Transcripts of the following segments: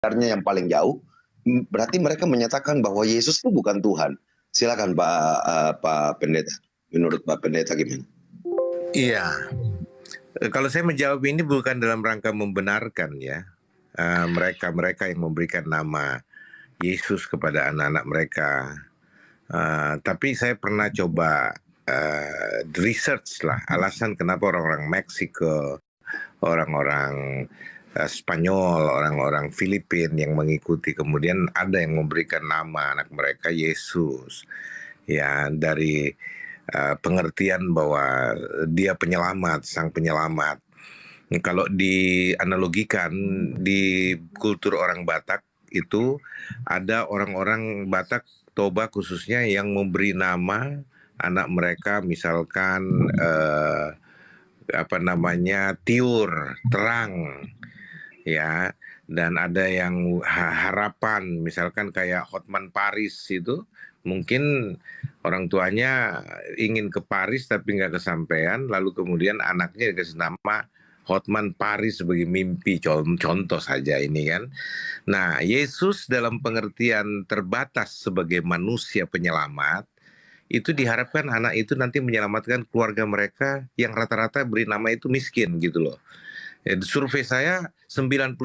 sebenarnya yang paling jauh, berarti mereka menyatakan bahwa Yesus itu bukan Tuhan. Silakan Pak Pendeta. Menurut Pak Pendeta gimana? Iya, kalau saya menjawab ini bukan dalam rangka membenarkan ya mereka yang memberikan nama Yesus kepada anak-anak mereka. Tapi saya pernah coba research lah alasan kenapa orang-orang Meksiko, orang-orang Spanyol, orang-orang Filipina yang mengikuti, kemudian ada yang memberikan nama anak mereka Yesus, ya, dari pengertian bahwa dia penyelamat, sang penyelamat. Kalau dianalogikan di kultur orang Batak itu ada orang-orang Batak Toba khususnya yang memberi nama anak mereka misalkan Tiur, terang, ya, dan ada yang harapan, misalkan kayak Hotman Paris itu, mungkin orang tuanya ingin ke Paris tapi nggak kesampaian, lalu kemudian anaknya dikasih nama Hotman Paris sebagai mimpi, contoh saja ini kan. Nah, Yesus dalam pengertian terbatas sebagai manusia penyelamat, itu diharapkan anak itu nanti menyelamatkan keluarga mereka yang rata-rata beri nama itu miskin gitu loh. Survei saya 99%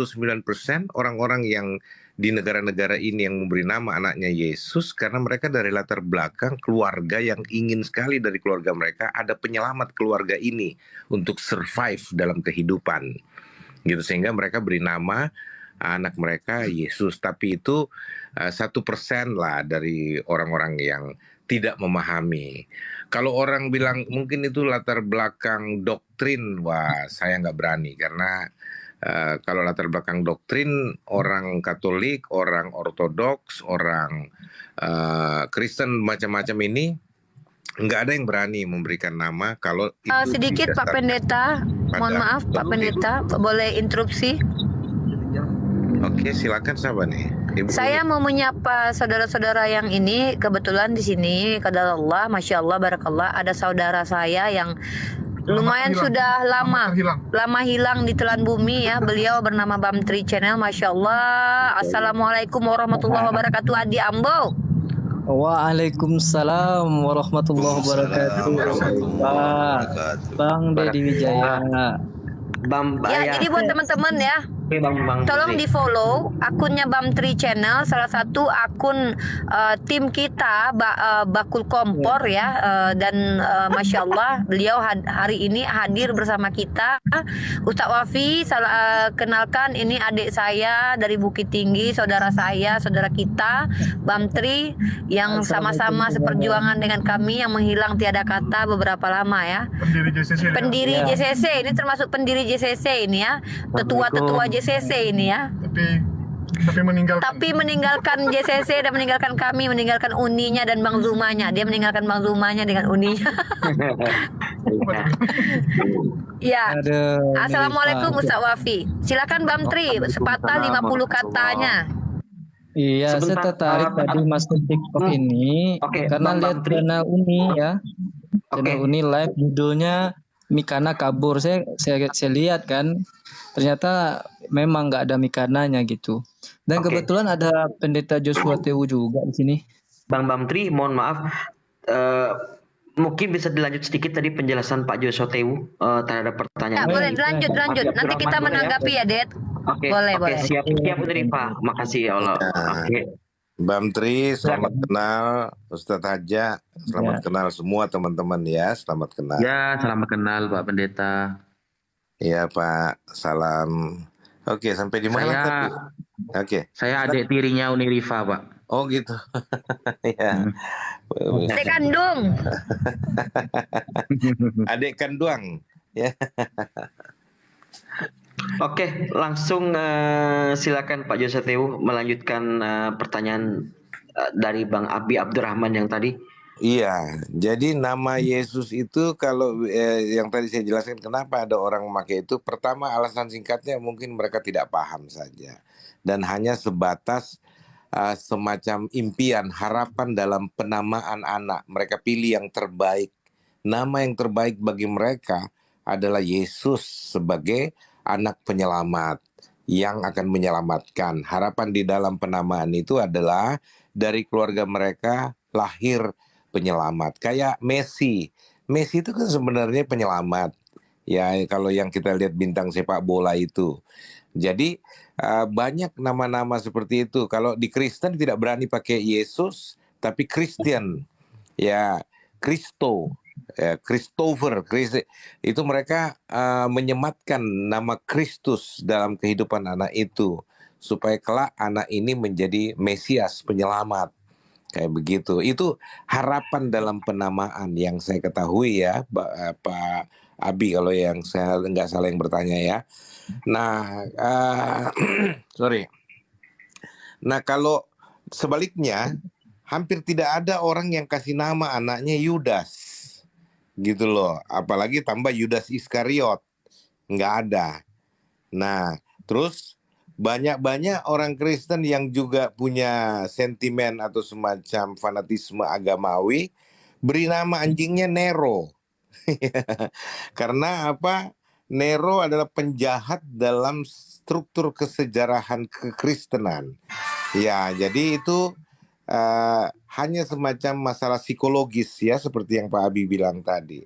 orang-orang yang di negara-negara ini yang memberi nama anaknya Yesus karena mereka dari latar belakang keluarga yang ingin sekali dari keluarga mereka ada penyelamat keluarga ini untuk survive dalam kehidupan gitu, sehingga mereka beri nama anak mereka Yesus. Tapi itu 1% lah dari orang-orang yang tidak memahami. Kalau orang bilang mungkin itu latar belakang doktrin, wah saya nggak berani karena kalau latar belakang doktrin orang Katolik, orang Ortodoks, orang Kristen macam-macam ini nggak ada yang berani memberikan nama kalau itu sedikit Pak Pendeta, mohon maaf Pak Pendeta, boleh interupsi? Oke, silakan siapa nih? Ibu. Saya mau menyapa saudara-saudara yang ini kebetulan di sini, qadarullah, masya Allah, barakallah, ada saudara saya yang lumayan sudah lama hilang di telan bumi ya. Beliau bernama Bamtri Channel, masya Allah. Assalamualaikum warahmatullahi wabarakatuh. Adi Ambo. Waalaikumsalam warahmatullahi wabarakatuh. Bang Dedi Wijaya. Ya, jadi buat teman-teman ya, tolong di follow akunnya Bamtri Channel, salah satu akun tim kita Bakul Kompor ya, dan masya Allah beliau hari ini hadir bersama kita. Ustaz Wafi, kenalkan ini adik saya dari Bukit Tinggi, saudara saya, saudara kita Bamtri yang sama-sama seperjuangan dengan kami yang menghilang tiada kata beberapa lama ya. Pendiri JCC ini termasuk pendiri JCC ini ya, tetua JCC ini ya. Tapi meninggalkan JCC dan meninggalkan kami, meninggalkan uninya dan Bang Zumanya. Dia meninggalkan Bang Zumanya dengan uninya. Ya. Assalamualaikum Ustaz Wafi. Silakan Bamtri, sepatah 50 katanya. Iya, saya tertarik tadi masuk TikTok ini karena lihat channel Uni ya. Channel Uni live judulnya Mikana kabur. Saya lihat kan, ternyata memang nggak ada Mikananya gitu. Dan kebetulan ada Pendeta Joshua Tewu juga di sini. Bang Bamtri, mohon maaf, mungkin bisa dilanjut sedikit tadi penjelasan Pak Joshua Tewu terhadap pertanyaan. Ya, boleh lanjut. Nanti kita menanggapi ya, Det. Boleh. Siap menerima. Makasih ya Allah. Bamtri, selamat kenal. Ustadz Haja, selamat kenal semua teman-teman ya. Selamat kenal. Ya, selamat kenal Pak Pendeta. Iya Pak, salam. Oke, sampai di mana tadi? Oke. Saya adik tirinya Unirifa Pak. Oh gitu. Ya. Adik kandung. Adik kandung. Ya. Oke, langsung silakan Pak Joshua Tewu melanjutkan pertanyaan dari Bang Abi Abdurrahman yang tadi. Iya, jadi nama Yesus itu kalau yang tadi saya jelaskan kenapa ada orang memakai itu, pertama alasan singkatnya mungkin mereka tidak paham saja dan hanya sebatas semacam impian, harapan dalam penamaan anak. Mereka pilih yang terbaik. Nama yang terbaik bagi mereka adalah Yesus sebagai anak penyelamat. yang akan menyelamatkan. Harapan di dalam penamaan itu adalah dari keluarga mereka lahir penyelamat. Kayak Messi. Messi itu kan sebenarnya penyelamat. Ya, kalau yang kita lihat bintang sepak bola itu. Jadi banyak nama-nama seperti itu. Kalau di Kristen tidak berani pakai Yesus, tapi Christian. Ya, Kristo, ya, Christopher, itu mereka menyematkan nama Kristus dalam kehidupan anak itu supaya kelak anak ini menjadi Mesias, penyelamat, kayak begitu. Itu harapan dalam penamaan yang saya ketahui ya, Pak Abi, kalau yang saya nggak salah yang bertanya ya. Nah, sorry. Nah, kalau sebaliknya, hampir tidak ada orang yang kasih nama anaknya Yudas, gitu loh. Apalagi tambah Yudas Iskariot, nggak ada. Nah, terus banyak orang Kristen yang juga punya sentimen atau semacam fanatisme agamawi, beri nama anjingnya Nero. Karena apa? Nero adalah penjahat dalam struktur kesejarahan kekristenan. Ya, jadi itu hanya semacam masalah psikologis ya, seperti yang Pak Abi bilang tadi.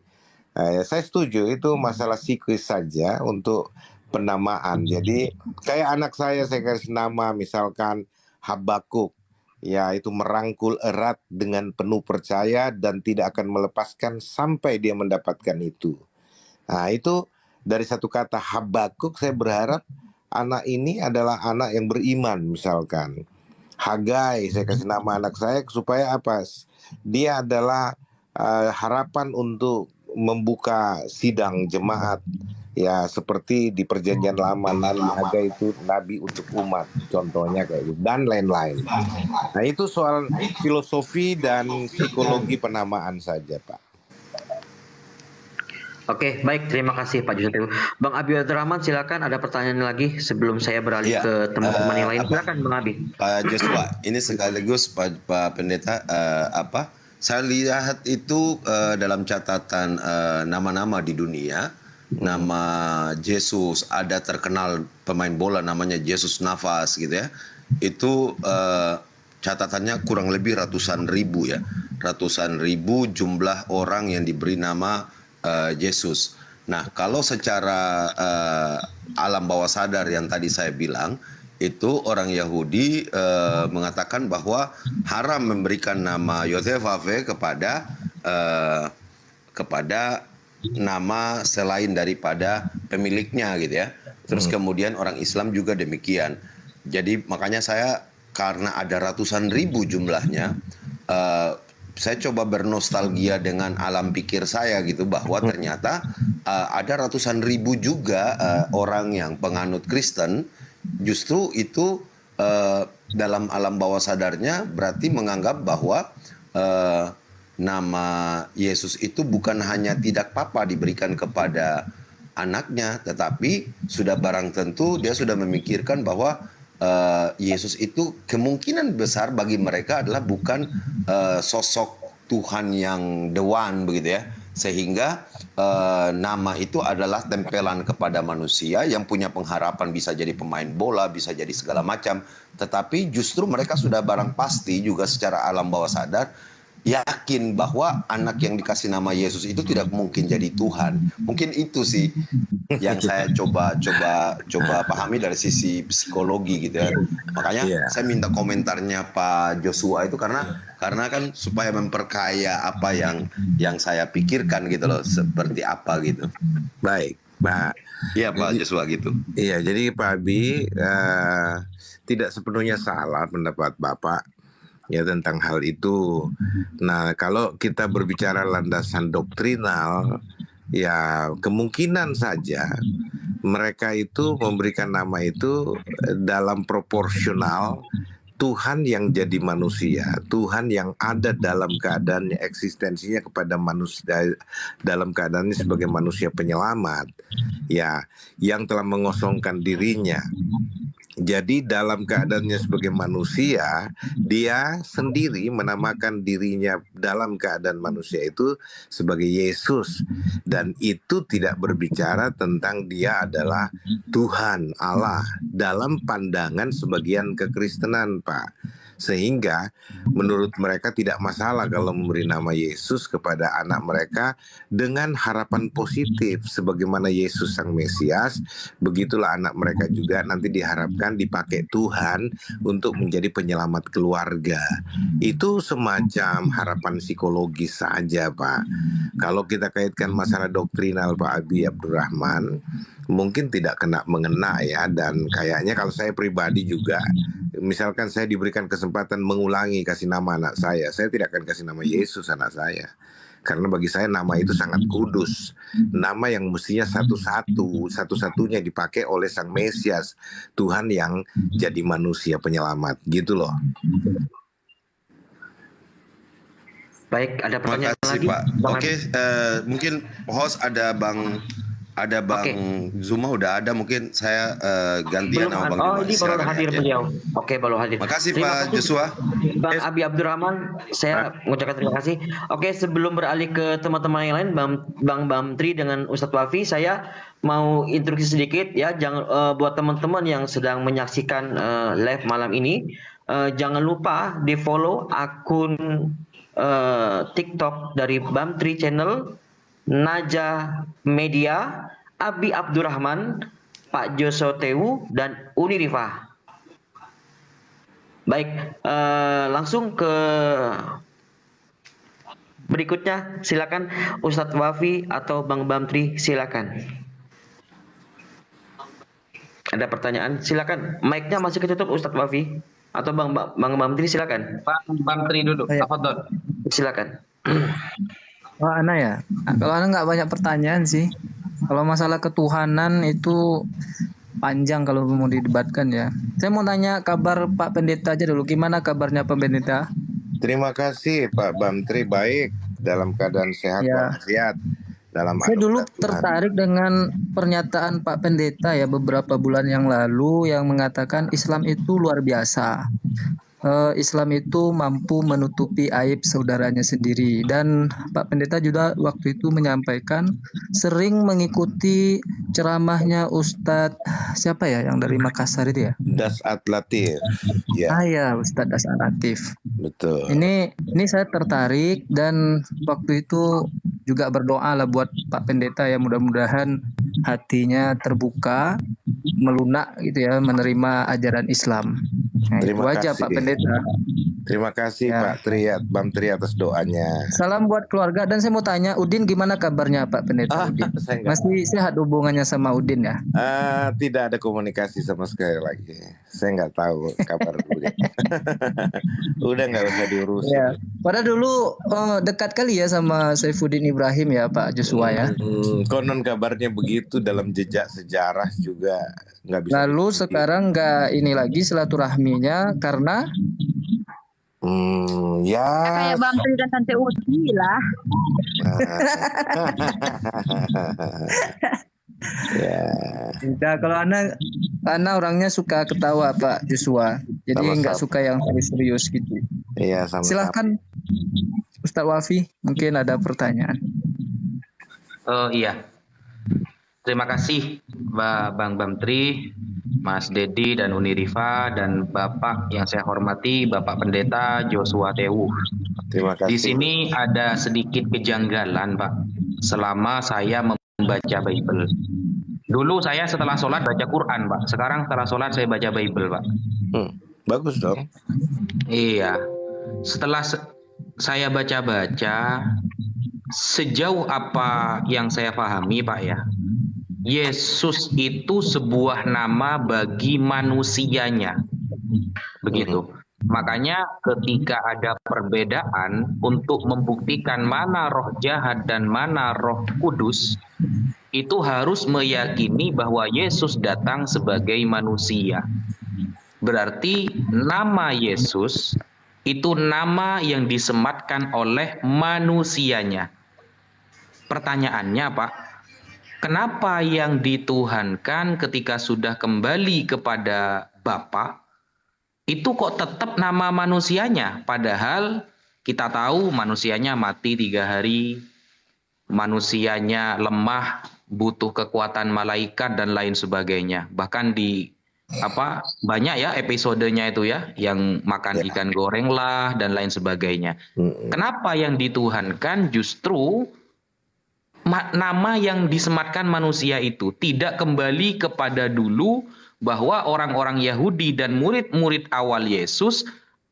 Saya setuju itu masalah psikis saja untuk penamaan. Jadi kayak anak saya kasih nama misalkan Habakuk. Ya, itu merangkul erat dengan penuh percaya dan tidak akan melepaskan sampai dia mendapatkan itu. Nah, itu dari satu kata Habakuk saya berharap anak ini adalah anak yang beriman misalkan. Hagai, saya kasih nama anak saya supaya apa? Dia adalah harapan untuk membuka sidang jemaat. Ya, seperti di Perjanjian Lama, Nabi Hagai itu nabi untuk umat, contohnya kayak gitu, dan lain-lain. Nah, itu soal filosofi dan psikologi penamaan saja, Pak. Oke, baik, terima kasih Pak Joseph. Bang Abi Abdurrahman, silakan, ada pertanyaan lagi sebelum saya beralih ke teman-teman yang lain. Silakan Bang Abi. Pak Joshua, ini sekaligus Pak Pendeta, saya lihat itu dalam catatan nama-nama di dunia, nama Jesus, ada terkenal pemain bola namanya Jesus Navas gitu ya. Itu catatannya kurang lebih ratusan ribu ya. Ratusan ribu jumlah orang yang diberi nama Yesus. Nah, kalau secara alam bawah sadar yang tadi saya bilang, itu orang Yahudi mengatakan bahwa haram memberikan nama Yosefave kepada nama selain daripada pemiliknya gitu ya. Terus kemudian orang Islam juga demikian. Jadi makanya saya, karena ada ratusan ribu jumlahnya, saya coba bernostalgia dengan alam pikir saya gitu, bahwa ternyata ada ratusan ribu juga orang yang penganut Kristen, justru itu dalam alam bawah sadarnya berarti menganggap bahwa nama Yesus itu bukan hanya tidak papa diberikan kepada anaknya, tetapi sudah barang tentu dia sudah memikirkan bahwa Yesus itu kemungkinan besar bagi mereka adalah bukan sosok Tuhan yang the one begitu ya, sehingga nama itu adalah tempelan kepada manusia yang punya pengharapan bisa jadi pemain bola, bisa jadi segala macam, tetapi justru mereka sudah barang pasti juga secara alam bawah sadar yakin bahwa anak yang dikasih nama Yesus itu tidak mungkin jadi Tuhan. Mungkin itu sih yang saya coba pahami dari sisi psikologi gitu ya. Makanya saya minta komentarnya Pak Joshua itu karena kan supaya memperkaya apa yang saya pikirkan gitu loh, seperti apa gitu. Baik, Pak. Iya Pak Joshua gitu. Iya, jadi Pak Abi tidak sepenuhnya salah pendapat Bapak ya tentang hal itu. Nah, kalau kita berbicara landasan doktrinal, ya kemungkinan saja mereka itu memberikan nama itu dalam proporsional Tuhan yang jadi manusia, Tuhan yang ada dalam keadaannya, eksistensinya kepada manusia, dalam keadaannya sebagai manusia penyelamat, ya, yang telah mengosongkan dirinya, Jadi dalam keadaannya sebagai manusia, dia sendiri menamakan dirinya dalam keadaan manusia itu sebagai Yesus. Dan itu tidak berbicara tentang dia adalah Tuhan Allah dalam pandangan sebagian kekristenan, Pak. Sehingga menurut mereka tidak masalah kalau memberi nama Yesus kepada anak mereka dengan harapan positif. Sebagaimana Yesus sang Mesias, begitulah anak mereka juga nanti diharapkan dipakai Tuhan untuk menjadi penyelamat keluarga. Itu semacam harapan psikologis saja, Pak. Kalau kita kaitkan masalah doktrinal Pak Abi Abdurrahman, mungkin tidak mengena ya. Dan kayaknya kalau saya pribadi juga, misalkan saya diberikan kesempatan mengulangi kasih nama anak saya tidak akan kasih nama Yesus anak saya. Karena bagi saya nama itu sangat kudus. Nama yang mestinya satu-satunya dipakai oleh Sang Mesias, Tuhan yang jadi manusia penyelamat, gitu loh. Baik, ada pertanyaan lagi? Pak. Oke, mungkin host ada Bang Zuma udah ada, mungkin saya gantian sama Bang Zuma. Ini baru hadir beliau. Oke, baru hadir. Makasih Pak Joshua. Bang Abi Abdurrahman, saya mengucapkan terima kasih. Oke, sebelum beralih ke teman-teman yang lain, Bang Bamtri dengan Ustadz Wafi, saya mau instruksi sedikit ya, jangan buat teman-teman yang sedang menyaksikan live malam ini, jangan lupa di follow akun TikTok dari Bamtri Channel, Naja Media, Abi Abdurrahman, Pak Joso Tewu, dan Uni Rifa. Baik, langsung ke berikutnya. Silakan Ustadz Wafi atau Bang Bamtri, silakan. Ada pertanyaan? Silakan. Mic-nya masih ketutup Ustadz Wafi atau Bang Bamtri, silakan. Pak Bamtri dulu. Tafadhol. Silakan. Oh, Ana ya. Kalau Ana nggak banyak pertanyaan sih. Kalau masalah ketuhanan itu panjang kalau mau didebatkan ya. Saya mau tanya kabar Pak Pendeta aja dulu. Gimana kabarnya Pak Pendeta? Terima kasih Pak Bamtri, baik, dalam keadaan sehat walafiat. Saya dulu tertarik dengan pernyataan Pak Pendeta ya beberapa bulan yang lalu yang mengatakan Islam itu luar biasa. Islam itu mampu menutupi aib saudaranya sendiri, dan Pak Pendeta juga waktu itu menyampaikan sering mengikuti ceramahnya Ustadz siapa ya yang dari Makassar itu ya? Dasat Latif. Ya. Ya Ustadz Dasat Latif. Betul. Ini saya tertarik dan waktu itu juga berdoa lah buat Pak Pendeta ya, mudah-mudahan hatinya terbuka, melunak gitu ya, menerima ajaran Islam. Nah, Terima itu aja kasih. Pak Pendeta. Terima kasih Ya. Pak Bamtri atas doanya. Salam buat keluarga, dan saya mau tanya Udin gimana kabarnya Pak Pendeta? Udin masih sehat hubungannya sama Udin ya? Tidak ada komunikasi sama sekali lagi. Saya nggak tahu kabar Udin. Udah nggak usah diurusin. Ya. Padahal dulu dekat kali ya sama Saifuddin Ibrahim ya Pak Joshua ya. Konon kabarnya begitu, dalam jejak sejarah juga nggak bisa. Lalu sekarang nggak ini lagi silaturahminya karena ya kayak Bamtri dan Tante Uci lah. Ya. Nah, kalau Ana orangnya suka ketawa Pak Joshua, jadi nggak suka yang serius gitu. Iya, sama-sama. Silahkan Ustadz Wafi, mungkin ada pertanyaan. Iya. Terima kasih Bang Bamtri, Mas Dedi dan Uni Rifa, dan Bapak yang saya hormati Bapak Pendeta Joshua Tewu. Terima kasih. Di sini ada sedikit kejanggalan Pak selama saya membaca Bible. Dulu saya setelah sholat baca Quran Pak, sekarang setelah sholat saya baca Bible Pak. Bagus dong. Iya. Setelah saya baca-baca, sejauh apa yang saya pahami Pak ya, Yesus itu sebuah nama bagi manusianya. Begitu. Makanya ketika ada perbedaan untuk membuktikan mana roh jahat dan mana roh kudus, itu harus meyakini bahwa Yesus datang sebagai manusia. Berarti nama Yesus itu nama yang disematkan oleh manusianya. Pertanyaannya Pak, kenapa yang dituhankan ketika sudah kembali kepada Bapa, itu kok tetap nama manusianya, padahal kita tahu manusianya mati 3 hari, manusianya lemah, butuh kekuatan malaikat dan lain sebagainya. Bahkan di banyak ya episodenya itu ya, yang makan ikan goreng lah dan lain sebagainya. Kenapa yang dituhankan justru nama yang disematkan manusia itu tidak kembali kepada dulu, bahwa orang-orang Yahudi dan murid-murid awal Yesus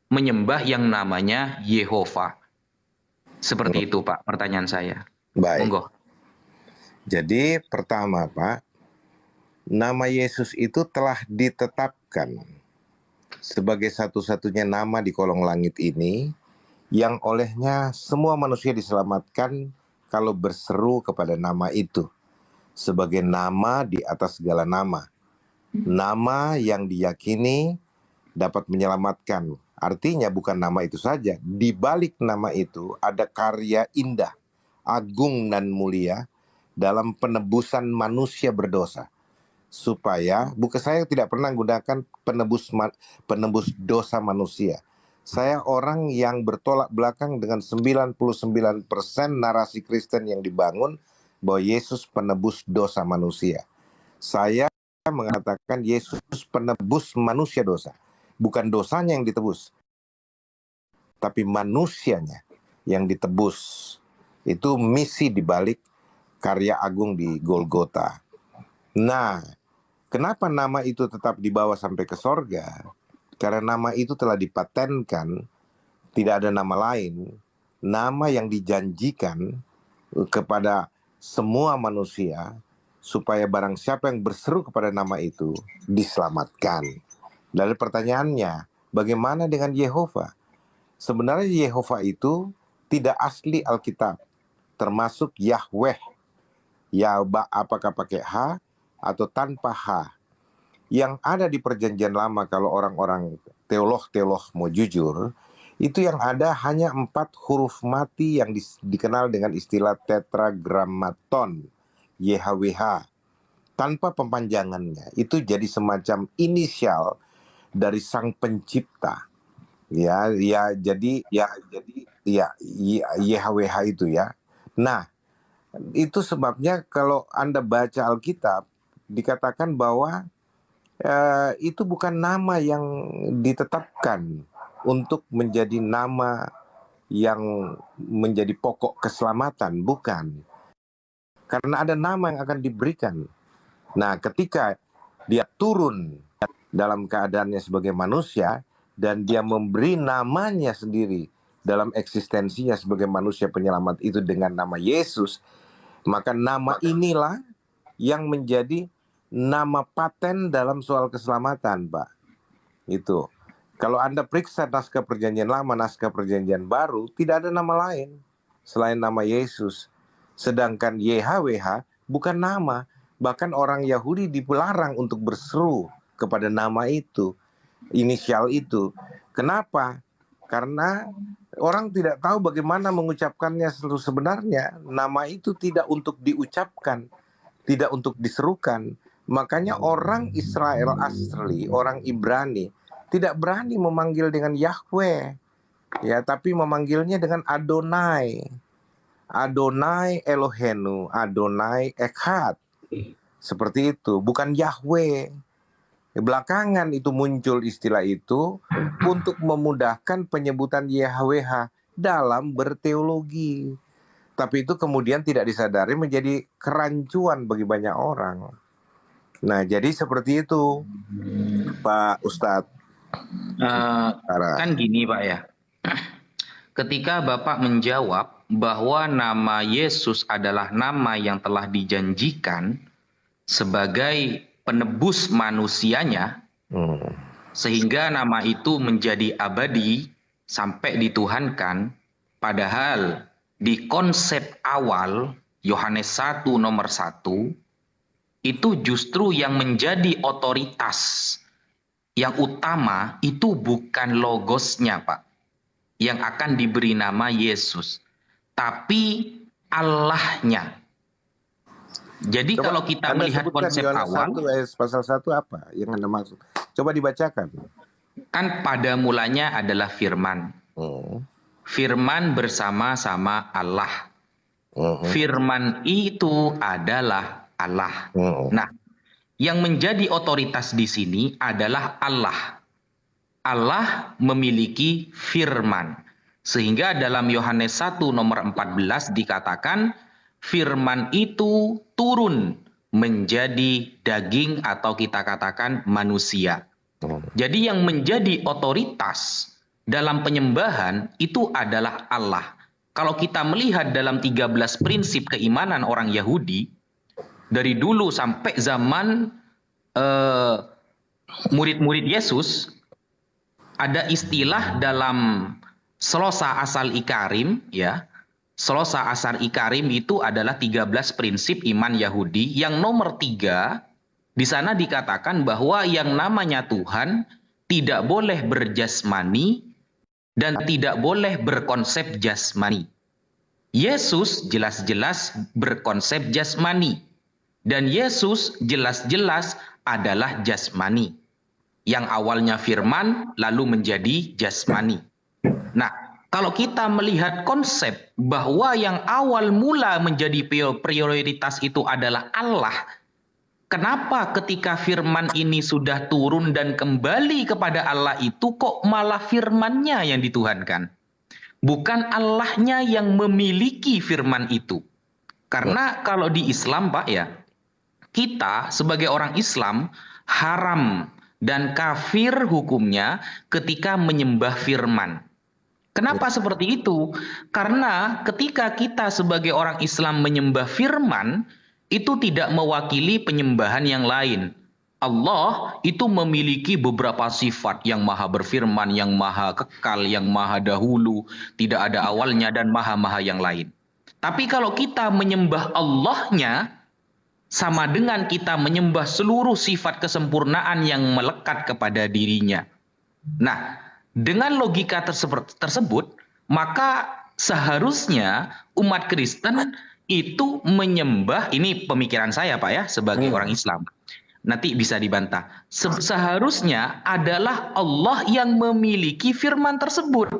menyembah yang namanya Yehova. Seperti itu Pak, pertanyaan saya. Baik. Monggo. Jadi pertama Pak, nama Yesus itu telah ditetapkan sebagai satu-satunya nama di kolong langit ini yang olehnya semua manusia diselamatkan kalau berseru kepada nama itu sebagai nama di atas segala nama. Nama yang diyakini dapat menyelamatkan. Artinya bukan nama itu saja. Di balik nama itu ada karya indah, agung dan mulia dalam penebusan manusia berdosa. Supaya, bukan saya tidak pernah menggunakan penebus dosa manusia. Saya orang yang bertolak belakang dengan 99% narasi Kristen yang dibangun bahwa Yesus penebus dosa manusia. Saya mengatakan Yesus penebus manusia dosa. Bukan dosanya yang ditebus, tapi manusianya yang ditebus. Itu misi dibalik karya agung di Golgota. Nah, kenapa nama itu tetap dibawa sampai ke sorga? Karena nama itu telah dipatenkan, tidak ada nama lain. Nama yang dijanjikan kepada semua manusia, supaya barang siapa yang berseru kepada nama itu diselamatkan. Lalu pertanyaannya, bagaimana dengan Yehova? Sebenarnya Yehova itu tidak asli Alkitab, termasuk Yahweh. Apakah pakai H atau tanpa H. Yang ada di perjanjian lama, kalau orang-orang teolog mau jujur, itu yang ada hanya 4 huruf mati yang dikenal dengan istilah tetragrammaton, YHWH, tanpa pempanjangannya. Itu jadi semacam inisial dari sang pencipta. Jadi YHWH itu ya. Nah, itu sebabnya kalau Anda baca Alkitab, dikatakan bahwa itu bukan nama yang ditetapkan untuk menjadi nama yang menjadi pokok keselamatan, bukan. Karena ada nama yang akan diberikan. Nah, ketika dia turun dalam keadaannya sebagai manusia dan dia memberi namanya sendiri dalam eksistensinya sebagai manusia penyelamat itu dengan nama Yesus, maka nama inilah yang menjadi nama paten dalam soal keselamatan, Pak. Itu. Kalau Anda periksa naskah perjanjian lama, naskah perjanjian baru, tidak ada nama lain selain nama Yesus. Sedangkan YHWH bukan nama. Bahkan orang Yahudi dilarang untuk berseru kepada nama itu, inisial itu. Kenapa? Karena orang tidak tahu bagaimana mengucapkannya sebenarnya. Nama itu tidak untuk diucapkan, tidak untuk diserukan. Makanya orang Israel asli, orang Ibrani, tidak berani memanggil dengan Yahweh, ya, tapi memanggilnya dengan Adonai. Adonai Elohenu, Adonai Echad. Seperti itu, bukan Yahweh. Belakangan itu muncul istilah itu untuk memudahkan penyebutan YHWH dalam berteologi. Tapi itu kemudian tidak disadari menjadi kerancuan bagi banyak orang. Nah, jadi seperti itu, Pak Ustadz. Kan gini Pak ya, ketika Bapak menjawab bahwa nama Yesus adalah nama yang telah dijanjikan sebagai penebus manusianya, sehingga nama itu menjadi abadi sampai dituhankan, padahal di konsep awal Yohanes 1 nomor 1 itu justru yang menjadi otoritas yang utama itu bukan logosnya, Pak, yang akan diberi nama Yesus, tapi Allahnya. Jadi coba kalau kita melihat konsep awal, pasal 1 apa yang Anda maksud? Coba dibacakan. Kan pada mulanya adalah firman. Firman bersama-sama Allah. Firman itu adalah Allah. Nah, yang menjadi otoritas di sini adalah Allah. Allah memiliki firman. Sehingga dalam Yohanes 1 nomor 14 dikatakan firman itu turun menjadi daging atau kita katakan manusia. Jadi yang menjadi otoritas dalam penyembahan itu adalah Allah. Kalau kita melihat dalam 13 prinsip keimanan orang Yahudi, dari dulu sampai zaman murid-murid Yesus, ada istilah dalam Slosa Asal Ikarim, ya. Slosa Asal Ikarim itu adalah 13 prinsip iman Yahudi. Yang nomor 3, di sana dikatakan bahwa yang namanya Tuhan tidak boleh berjasmani dan tidak boleh berkonsep jasmani. Yesus jelas-jelas berkonsep jasmani. Dan Yesus jelas-jelas adalah jasmani. Yang awalnya firman lalu menjadi jasmani. Nah, kalau kita melihat konsep bahwa yang awal mula menjadi prioritas itu adalah Allah, kenapa ketika firman ini sudah turun dan kembali kepada Allah itu kok malah firman-Nya yang dituhankan? Bukan Allah-Nya yang memiliki firman itu. Karena kalau di Islam, Pak, ya, kita sebagai orang Islam haram dan kafir hukumnya ketika menyembah firman. Kenapa seperti itu? Karena ketika kita sebagai orang Islam menyembah firman, itu tidak mewakili penyembahan yang lain. Allah itu memiliki beberapa sifat yang maha berfirman, yang maha kekal, yang maha dahulu, tidak ada awalnya, dan maha-maha yang lain. Tapi kalau kita menyembah Allah-Nya, sama dengan kita menyembah seluruh sifat kesempurnaan yang melekat kepada dirinya. Nah, dengan logika tersebut, maka seharusnya umat Kristen itu menyembah, ini pemikiran saya Pak ya, sebagai orang Islam. Nanti bisa dibantah. Seharusnya adalah Allah yang memiliki firman tersebut.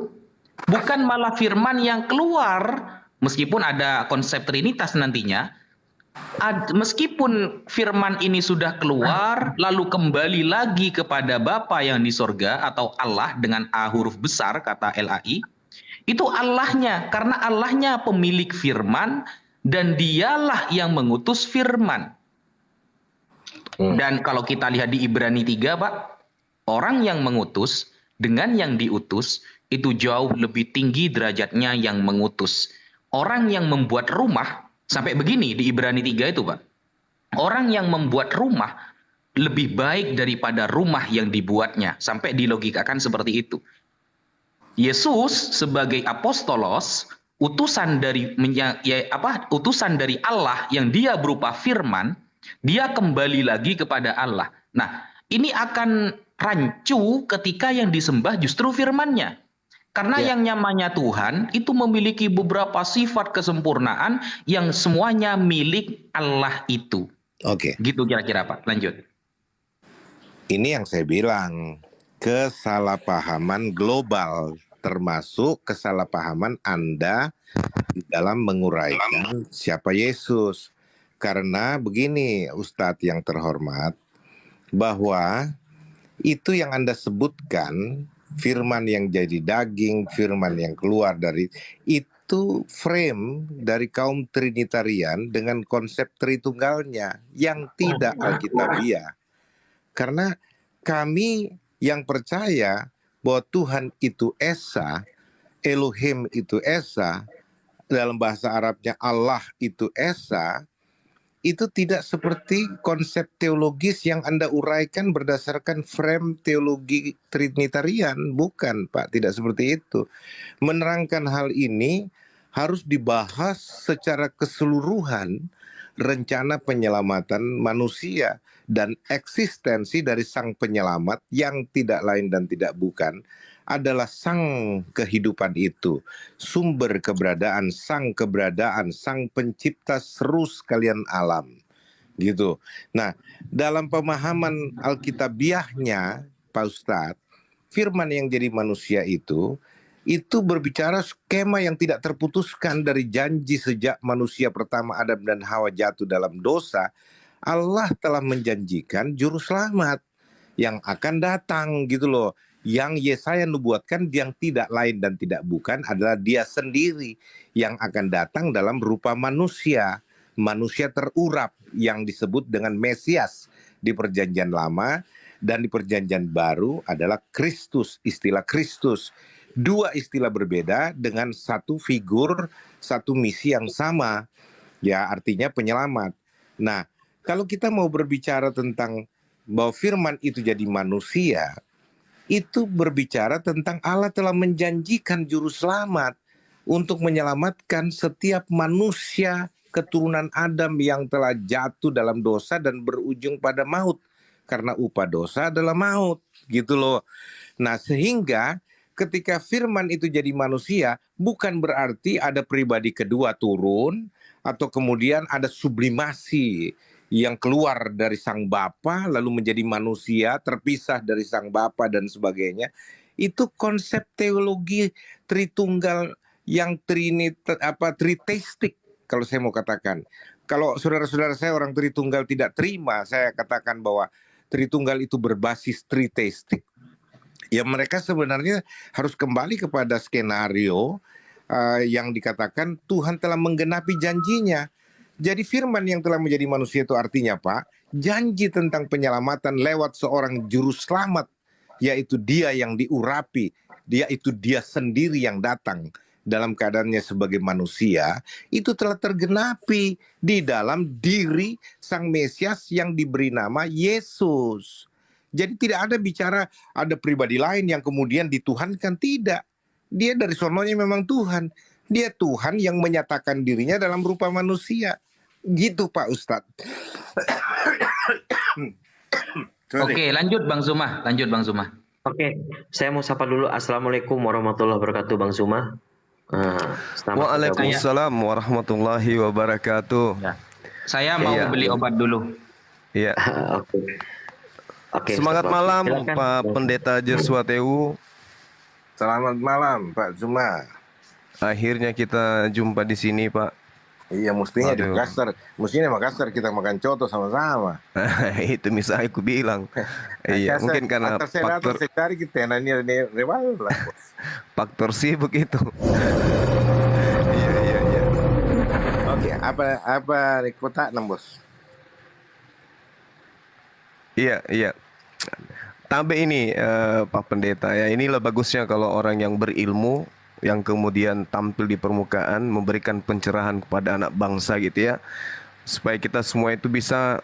Bukan malah firman yang keluar, meskipun ada konsep Trinitas nantinya, meskipun firman ini sudah keluar lalu kembali lagi kepada Bapa yang di sorga atau Allah dengan A huruf besar kata LAI, itu Allahnya, karena Allahnya pemilik firman dan dialah yang mengutus firman. Dan kalau kita lihat di Ibrani 3 Pak, orang yang mengutus dengan yang diutus itu jauh lebih tinggi derajatnya yang mengutus. Orang yang membuat rumah, sampai begini di Ibrani 3 itu Pak. Orang yang membuat rumah lebih baik daripada rumah yang dibuatnya. Sampai dilogikakan seperti itu. Yesus sebagai apostolos, utusan dari Allah yang dia berupa firman, dia kembali lagi kepada Allah. Nah, ini akan rancu ketika yang disembah justru firman-Nya. Karena yang namanya Tuhan itu memiliki beberapa sifat kesempurnaan yang semuanya milik Allah itu. Oke. Gitu kira-kira Pak. Lanjut. Ini yang saya bilang, kesalahpahaman global, termasuk kesalahpahaman Anda di dalam menguraikan siapa Yesus. Karena begini Ustadz yang terhormat, bahwa itu yang Anda sebutkan, firman yang jadi daging, firman yang keluar dari itu frame dari kaum Trinitarian dengan konsep Tritunggalnya yang tidak Alkitabiah. Karena kami yang percaya bahwa Tuhan itu Esa, Elohim itu Esa, dalam bahasa Arabnya Allah itu Esa, itu tidak seperti konsep teologis yang Anda uraikan berdasarkan frame teologi Trinitarian. Bukan Pak, tidak seperti itu. Menerangkan hal ini harus dibahas secara keseluruhan rencana penyelamatan manusia dan eksistensi dari sang penyelamat yang tidak lain dan tidak bukan adalah sang kehidupan itu, sumber keberadaan, sang pencipta seru sekalian alam. gitu. Nah, dalam pemahaman Alkitabiahnya, Pak Ustadz, firman yang jadi manusia itu berbicara skema yang tidak terputuskan dari janji sejak manusia pertama Adam dan Hawa jatuh dalam dosa. Allah telah menjanjikan juru selamat yang akan datang gitu loh. Yang Yesaya nubuatkan yang tidak lain dan tidak bukan adalah dia sendiri yang akan datang dalam rupa manusia. Manusia terurap yang disebut dengan Mesias di perjanjian lama, dan di perjanjian baru adalah Kristus, istilah Kristus. Dua istilah berbeda dengan satu figur, satu misi yang sama, ya artinya penyelamat. Nah, kalau kita mau berbicara tentang bahwa firman itu jadi manusia, itu berbicara tentang Allah telah menjanjikan juru selamat untuk menyelamatkan setiap manusia keturunan Adam yang telah jatuh dalam dosa dan berujung pada maut. Karena upah dosa adalah maut, gitu loh. Nah, sehingga ketika firman itu jadi manusia, bukan berarti ada pribadi kedua turun, atau kemudian ada sublimasi yang keluar dari sang Bapa lalu menjadi manusia, terpisah dari sang Bapa dan sebagainya. Itu konsep teologi Tritunggal yang triteistik, kalau saya mau katakan. Kalau saudara-saudara saya orang Tritunggal tidak terima, saya katakan bahwa Tritunggal itu berbasis triteistik, ya mereka sebenarnya harus kembali kepada skenario yang dikatakan Tuhan telah menggenapi janjinya. Jadi firman yang telah menjadi manusia itu artinya Pak, janji tentang penyelamatan lewat seorang juru selamat, yaitu dia yang diurapi, yaitu dia sendiri yang datang dalam keadaannya sebagai manusia, itu telah tergenapi di dalam diri sang Mesias yang diberi nama Yesus. Jadi tidak ada bicara ada pribadi lain yang kemudian dituhankan, tidak. Dia dari sononya memang Tuhan. Dia Tuhan yang menyatakan dirinya dalam rupa manusia. Gitu Pak Ustadz. Oke, lanjut Bang Zuma. Oke, saya mau sapa dulu. Assalamualaikum warahmatullahi wabarakatuh Bang Zuma. Waalaikumsalam warahmatullahi wabarakatuh. Ya. Saya mau beli obat dulu. Iya. Oke. Semangat malam silakan. Pak Pendeta Joshua Tewu. Selamat malam Pak Zuma. Akhirnya kita jumpa di sini Pak. Iya, mestinya di Makassar. Mestinya Makassar kita makan coto sama-sama. Itu misalnya aku bilang. Iya, mungkin karena faktor sibuk itu. Iya. Oke, apa kota Bos? Iya. Tambah ini Pak Pendeta ya, inilah bagusnya kalau orang yang berilmu yang kemudian tampil di permukaan memberikan pencerahan kepada anak bangsa gitu ya, supaya kita semua itu bisa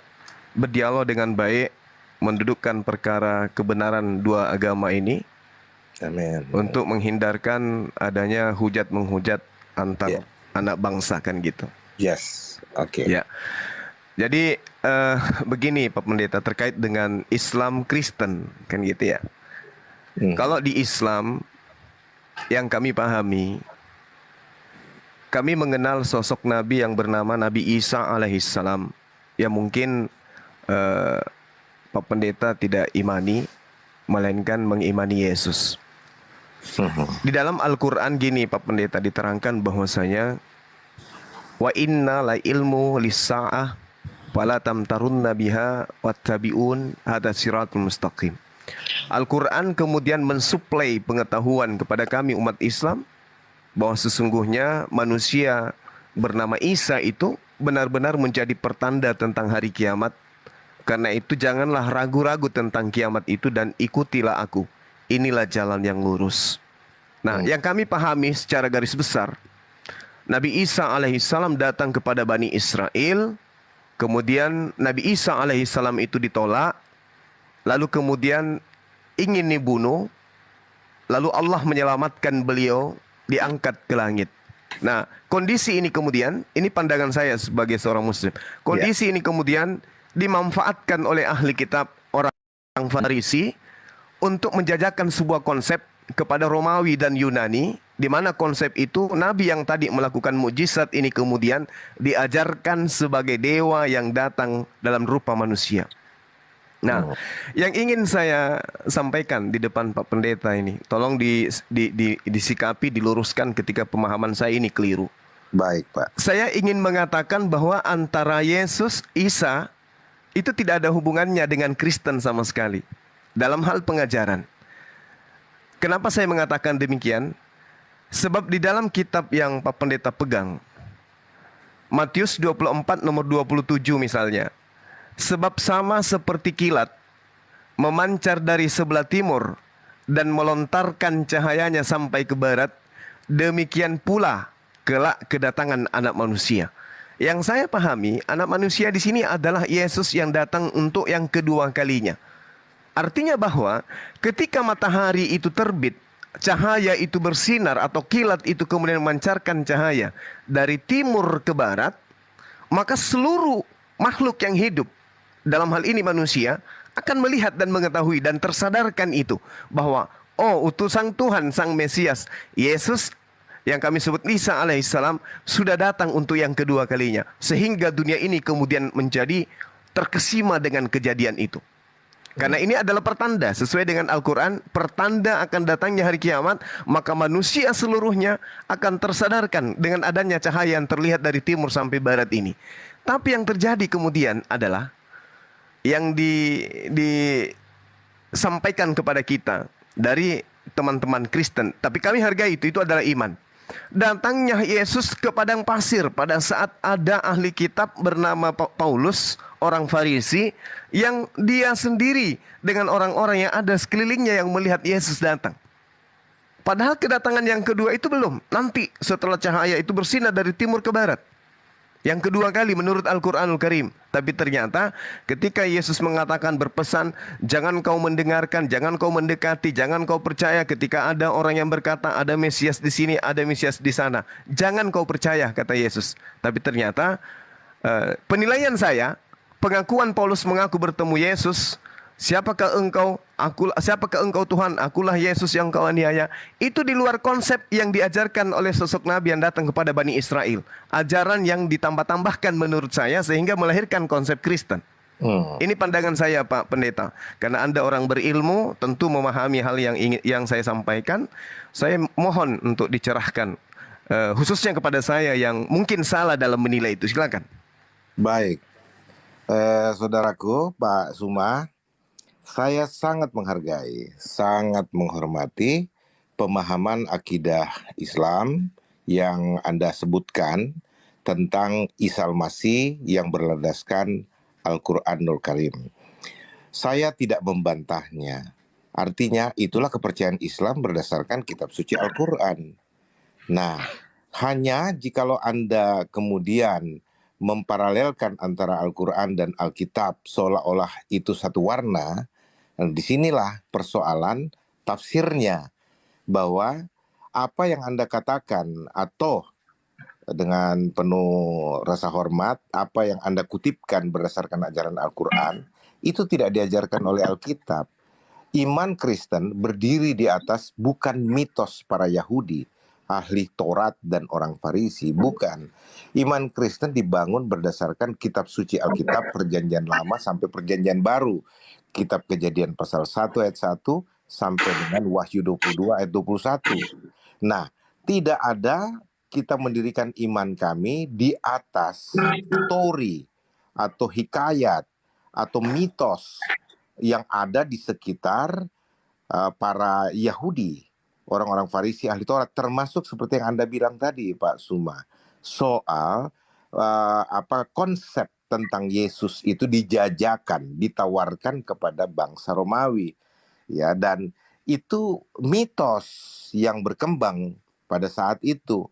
berdialog dengan baik, mendudukkan perkara kebenaran dua agama ini. Amin. Untuk menghindarkan adanya hujat menghujat antar anak bangsa kan gitu. Yes, oke. Ya. Jadi begini Pak Pendeta, terkait dengan Islam Kristen kan gitu ya. Kalau di Islam yang kami pahami, kami mengenal sosok Nabi yang bernama Nabi Isa alaihissalam, yang mungkin Pak Pendeta tidak imani, melainkan mengimani Yesus. Di dalam Al-Quran gini Pak Pendeta, diterangkan bahwasanya wa inna la ilmu lis-sa'ah wala tamtarunna biha wattabi'un hadza siratul mustaqim. Al-Quran kemudian mensuplai pengetahuan kepada kami umat Islam bahwa sesungguhnya manusia bernama Isa itu benar-benar menjadi pertanda tentang hari kiamat. Karena itu janganlah ragu-ragu tentang kiamat itu dan ikutilah aku. Inilah jalan yang lurus. Nah, yang kami pahami secara garis besar, Nabi Isa alaihissalam datang kepada Bani Israel, kemudian Nabi Isa alaihissalam itu ditolak, lalu kemudian ingin dibunuh, lalu Allah menyelamatkan beliau, diangkat ke langit. Nah, kondisi ini kemudian, ini pandangan saya sebagai seorang muslim, kondisi ini kemudian dimanfaatkan oleh ahli kitab, orang Farisi, untuk menjajakan sebuah konsep kepada Romawi dan Yunani, di mana konsep itu nabi yang tadi melakukan mukjizat ini kemudian diajarkan sebagai dewa yang datang dalam rupa manusia. Nah, yang ingin saya sampaikan di depan Pak Pendeta ini, tolong disikapi, diluruskan ketika pemahaman saya ini keliru. Baik, Pak. Saya ingin mengatakan bahwa antara Yesus, Isa, itu tidak ada hubungannya dengan Kristen sama sekali dalam hal pengajaran. Kenapa saya mengatakan demikian? Sebab di dalam kitab yang Pak Pendeta pegang, Matius 24 nomor 27 misalnya, sebab sama seperti kilat memancar dari sebelah timur dan melontarkan cahayanya sampai ke barat, demikian pula kelak kedatangan anak manusia. Yang saya pahami, anak manusia di sini adalah Yesus yang datang untuk yang kedua kalinya. Artinya bahwa ketika matahari itu terbit, cahaya itu bersinar atau kilat itu kemudian memancarkan cahaya dari timur ke barat, maka seluruh makhluk yang hidup, dalam hal ini manusia, akan melihat dan mengetahui dan tersadarkan itu bahwa utusan Tuhan Sang Mesias Yesus yang kami sebut Isa alaihissalam sudah datang untuk yang kedua kalinya, sehingga dunia ini kemudian menjadi terkesima dengan kejadian itu. Karena ini adalah pertanda sesuai dengan Al-Quran, pertanda akan datangnya hari kiamat, maka manusia seluruhnya akan tersadarkan dengan adanya cahaya yang terlihat dari timur sampai barat ini. Tapi yang terjadi kemudian adalah yang disampaikan kepada kita dari teman-teman Kristen, tapi kami hargai itu adalah iman. Datangnya Yesus ke padang pasir pada saat ada ahli kitab bernama Paulus, orang Farisi, yang dia sendiri dengan orang-orang yang ada sekelilingnya yang melihat Yesus datang. Padahal kedatangan yang kedua itu belum. Nanti setelah cahaya itu bersinar dari timur ke barat. Yang kedua kali menurut Al-Quranul Karim. Tapi ternyata ketika Yesus mengatakan, berpesan, jangan kau mendengarkan, jangan kau mendekati, jangan kau percaya ketika ada orang yang berkata ada Mesias di sini, ada Mesias di sana. Jangan kau percaya, kata Yesus. Tapi ternyata penilaian saya, pengakuan Paulus mengaku bertemu Yesus, siapakah engkau? Siapakah engkau Tuhan? Akulah Yesus yang kau aniaya. Itu di luar konsep yang diajarkan oleh sosok Nabi yang datang kepada Bani Israel. Ajaran yang ditambah-tambahkan menurut saya sehingga melahirkan konsep Kristen. Ini pandangan saya, Pak Pendeta. Karena Anda orang berilmu, tentu memahami hal yang saya sampaikan. Saya mohon untuk dicerahkan, khususnya kepada saya yang mungkin salah dalam menilai itu. Silakan. Baik, saudaraku Pak Suma, saya sangat menghargai, sangat menghormati pemahaman akidah Islam yang Anda sebutkan tentang Isa Al-Masih yang berlandaskan Al-Quranul Karim. Saya tidak membantahnya. Artinya itulah kepercayaan Islam berdasarkan kitab suci Al-Quran. Nah, hanya jikalau Anda kemudian memparalelkan antara Al-Quran dan Alkitab seolah-olah itu satu warna, disinilah persoalan tafsirnya, bahwa apa yang Anda katakan atau dengan penuh rasa hormat, apa yang Anda kutipkan berdasarkan ajaran Al-Quran, itu tidak diajarkan oleh Alkitab. Iman Kristen berdiri di atas bukan mitos para Yahudi, ahli Taurat dan orang Farisi, bukan. Iman Kristen dibangun berdasarkan kitab suci Alkitab Perjanjian Lama sampai Perjanjian Baru. Kitab Kejadian pasal 1 ayat 1 sampai dengan Wahyu 22 ayat 21. Nah, tidak ada kita mendirikan iman kami di atas story atau hikayat atau mitos yang ada di sekitar para Yahudi, orang-orang Farisi, ahli Taurat, termasuk seperti yang Anda bilang tadi, Pak Suma, soal konsep tentang Yesus itu dijajakan, ditawarkan kepada bangsa Romawi, ya, dan itu mitos yang berkembang pada saat itu,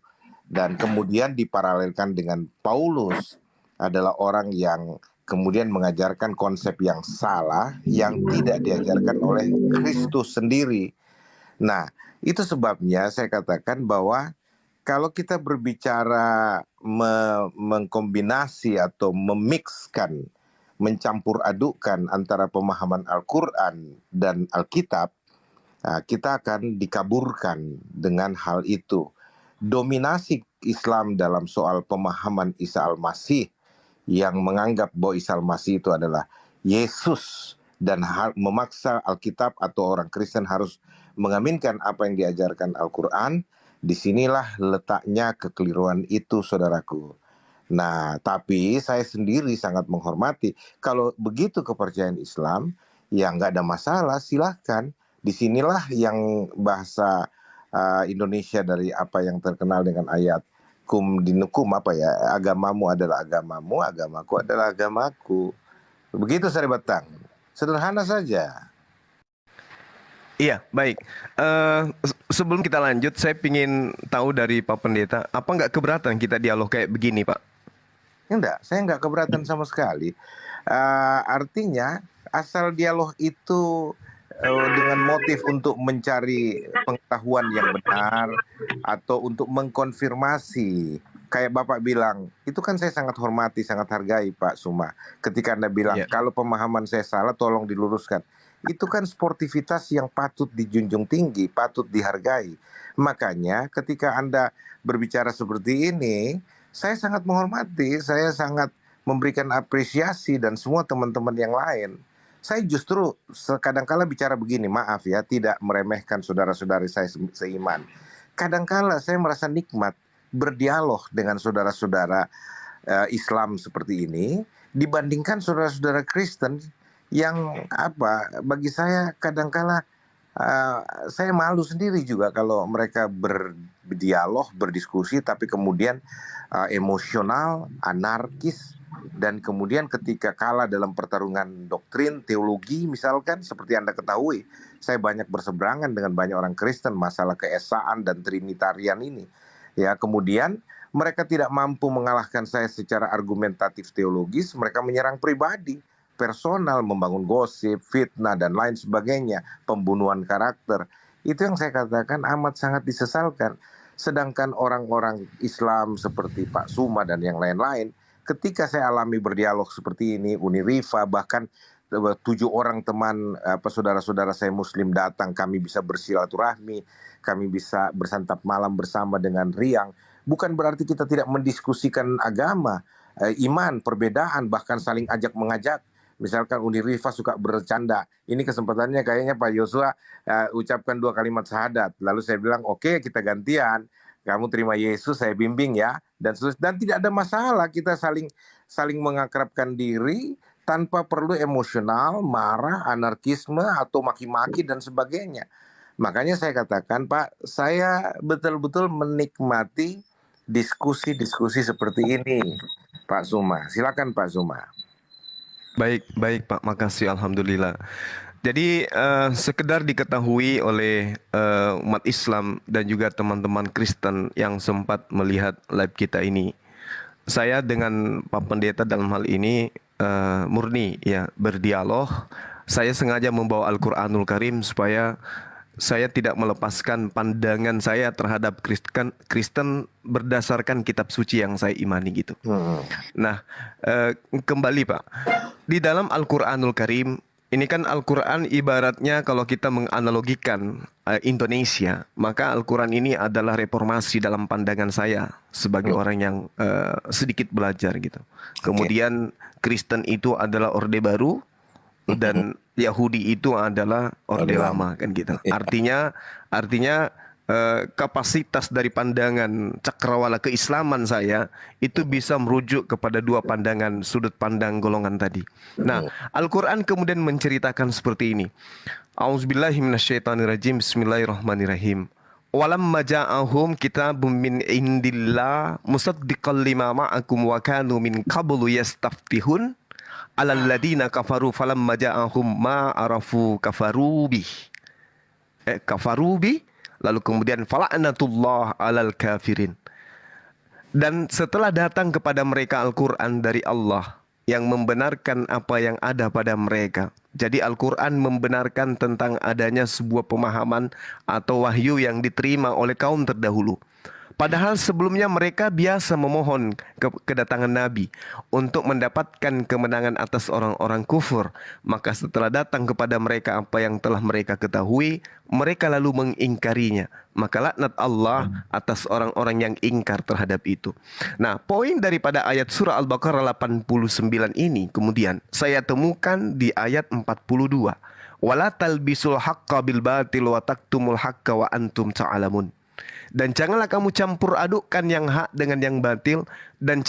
dan kemudian diparalelkan dengan Paulus adalah orang yang kemudian mengajarkan konsep yang salah yang tidak diajarkan oleh Kristus sendiri. Nah, itu sebabnya saya katakan bahwa kalau kita berbicara mengkombinasi atau memixkan, mencampur adukkan antara pemahaman Al-Quran dan Alkitab, kita akan dikaburkan dengan hal itu. Dominasi Islam dalam soal pemahaman Isa Al-Masih yang menganggap bahwa Isa Al-Masih itu adalah Yesus dan memaksa Alkitab atau orang Kristen harus mengaminkan apa yang diajarkan Al-Quran, disinilah letaknya kekeliruan itu, saudaraku. Nah, tapi saya sendiri sangat menghormati. Kalau begitu kepercayaan Islam, ya nggak ada masalah, silahkan. Disinilah yang bahasa Indonesia dari apa yang terkenal dengan ayat kum dinukum, apa ya, agamamu adalah agamamu, agamaku adalah agamaku. Begitu Sari Batang, sederhana saja. Iya, baik. Sebelum kita lanjut, saya ingin tahu dari Pak Pendeta, apa nggak keberatan kita dialog kayak begini, Pak? Enggak, saya nggak keberatan sama sekali. Artinya, asal dialog itu dengan motif untuk mencari pengetahuan yang benar atau untuk mengkonfirmasi. Kayak Bapak bilang, itu kan saya sangat hormati, sangat hargai Pak Suma. Ketika Anda bilang, kalau pemahaman saya salah, tolong diluruskan. Itu kan sportivitas yang patut dijunjung tinggi, patut dihargai. Makanya ketika Anda berbicara seperti ini, saya sangat menghormati, saya sangat memberikan apresiasi dan semua teman-teman yang lain. Saya justru kadangkala bicara begini, maaf ya, tidak meremehkan saudara-saudari saya seiman. Kadangkala saya merasa nikmat berdialog dengan saudara-saudara Islam seperti ini dibandingkan saudara-saudara Kristen yang bagi saya kadangkala saya malu sendiri juga kalau mereka berdialog, berdiskusi tapi kemudian emosional, anarkis, dan kemudian ketika kalah dalam pertarungan doktrin, teologi misalkan, seperti Anda ketahui, saya banyak berseberangan dengan banyak orang Kristen masalah keesaan dan trinitarian ini. Ya, kemudian mereka tidak mampu mengalahkan saya secara argumentatif teologis, mereka menyerang pribadi, personal, membangun gosip, fitnah, dan lain sebagainya, pembunuhan karakter. Itu yang saya katakan amat sangat disesalkan. Sedangkan orang-orang Islam seperti Pak Suma dan yang lain-lain, ketika saya alami berdialog seperti ini, Uni Rifa, bahkan 7 orang teman saudara-saudara saya Muslim datang, kami bisa bersilaturahmi, kami bisa bersantap malam bersama dengan riang. Bukan berarti kita tidak mendiskusikan agama, iman, perbedaan, bahkan saling ajak mengajak. Misalkan Uni Rifa suka bercanda, ini kesempatannya kayaknya Pak Yosua ucapkan 2 kalimat syahadat. Lalu saya bilang, oke, kita gantian. Kamu terima Yesus, saya bimbing ya. Dan tidak ada masalah, kita saling mengakrabkan diri tanpa perlu emosional, marah, anarkisme, atau maki-maki dan sebagainya. Makanya saya katakan, Pak, saya betul-betul menikmati diskusi-diskusi seperti ini, Pak Suma. Silakan Pak Suma. Baik Pak, makasih, alhamdulillah. Jadi sekedar diketahui oleh umat Islam dan juga teman-teman Kristen yang sempat melihat live kita ini, saya dengan Pak Pendeta dalam hal ini murni ya berdialog. Saya sengaja membawa Al-Quranul Karim supaya saya tidak melepaskan pandangan saya terhadap Kristen berdasarkan kitab suci yang saya imani gitu. Nah, kembali Pak, di dalam Al-Quranul Karim, ini kan Al-Quran ibaratnya kalau kita menganalogikan Indonesia, maka Al-Quran ini adalah reformasi dalam pandangan saya sebagai orang yang sedikit belajar gitu. Kemudian Kristen itu adalah Orde Baru dan Yahudi itu adalah Orde Lama kan gitu. Artinya kapasitas dari pandangan cakrawala keislaman saya itu bisa merujuk kepada 2 pandangan sudut pandang golongan tadi. Nah, Al-Quran kemudian menceritakan seperti ini. A'udzubillahi minasyaitonirrajim. Bismillahirrahmanirrahim. Walamma ja'ahum kitabun min indillah musaddiqan lima ma'akum wa kanu min qablu yastaftihun 'alal ladina kafaru falamma ja'ahum ma arafu kafaru bi. Lalu kemudian fala'natullah 'alal kafirin. Dan setelah datang kepada mereka Al-Quran dari Allah yang membenarkan apa yang ada pada mereka. Jadi Al-Quran membenarkan tentang adanya sebuah pemahaman atau wahyu yang diterima oleh kaum terdahulu. Padahal sebelumnya mereka biasa memohon kedatangan Nabi untuk mendapatkan kemenangan atas orang-orang kufur. Maka setelah datang kepada mereka apa yang telah mereka ketahui, mereka lalu mengingkarinya. Maka laknat Allah atas orang-orang yang ingkar terhadap itu. Nah, poin daripada ayat surah Al-Baqarah 89 ini kemudian saya temukan di ayat 42. Wala talbisul haqqa bil batil wa taktumul haqqa wa antum ta'lamun. Dan janganlah kamu campur adukkan yang hak dengan yang batil, dan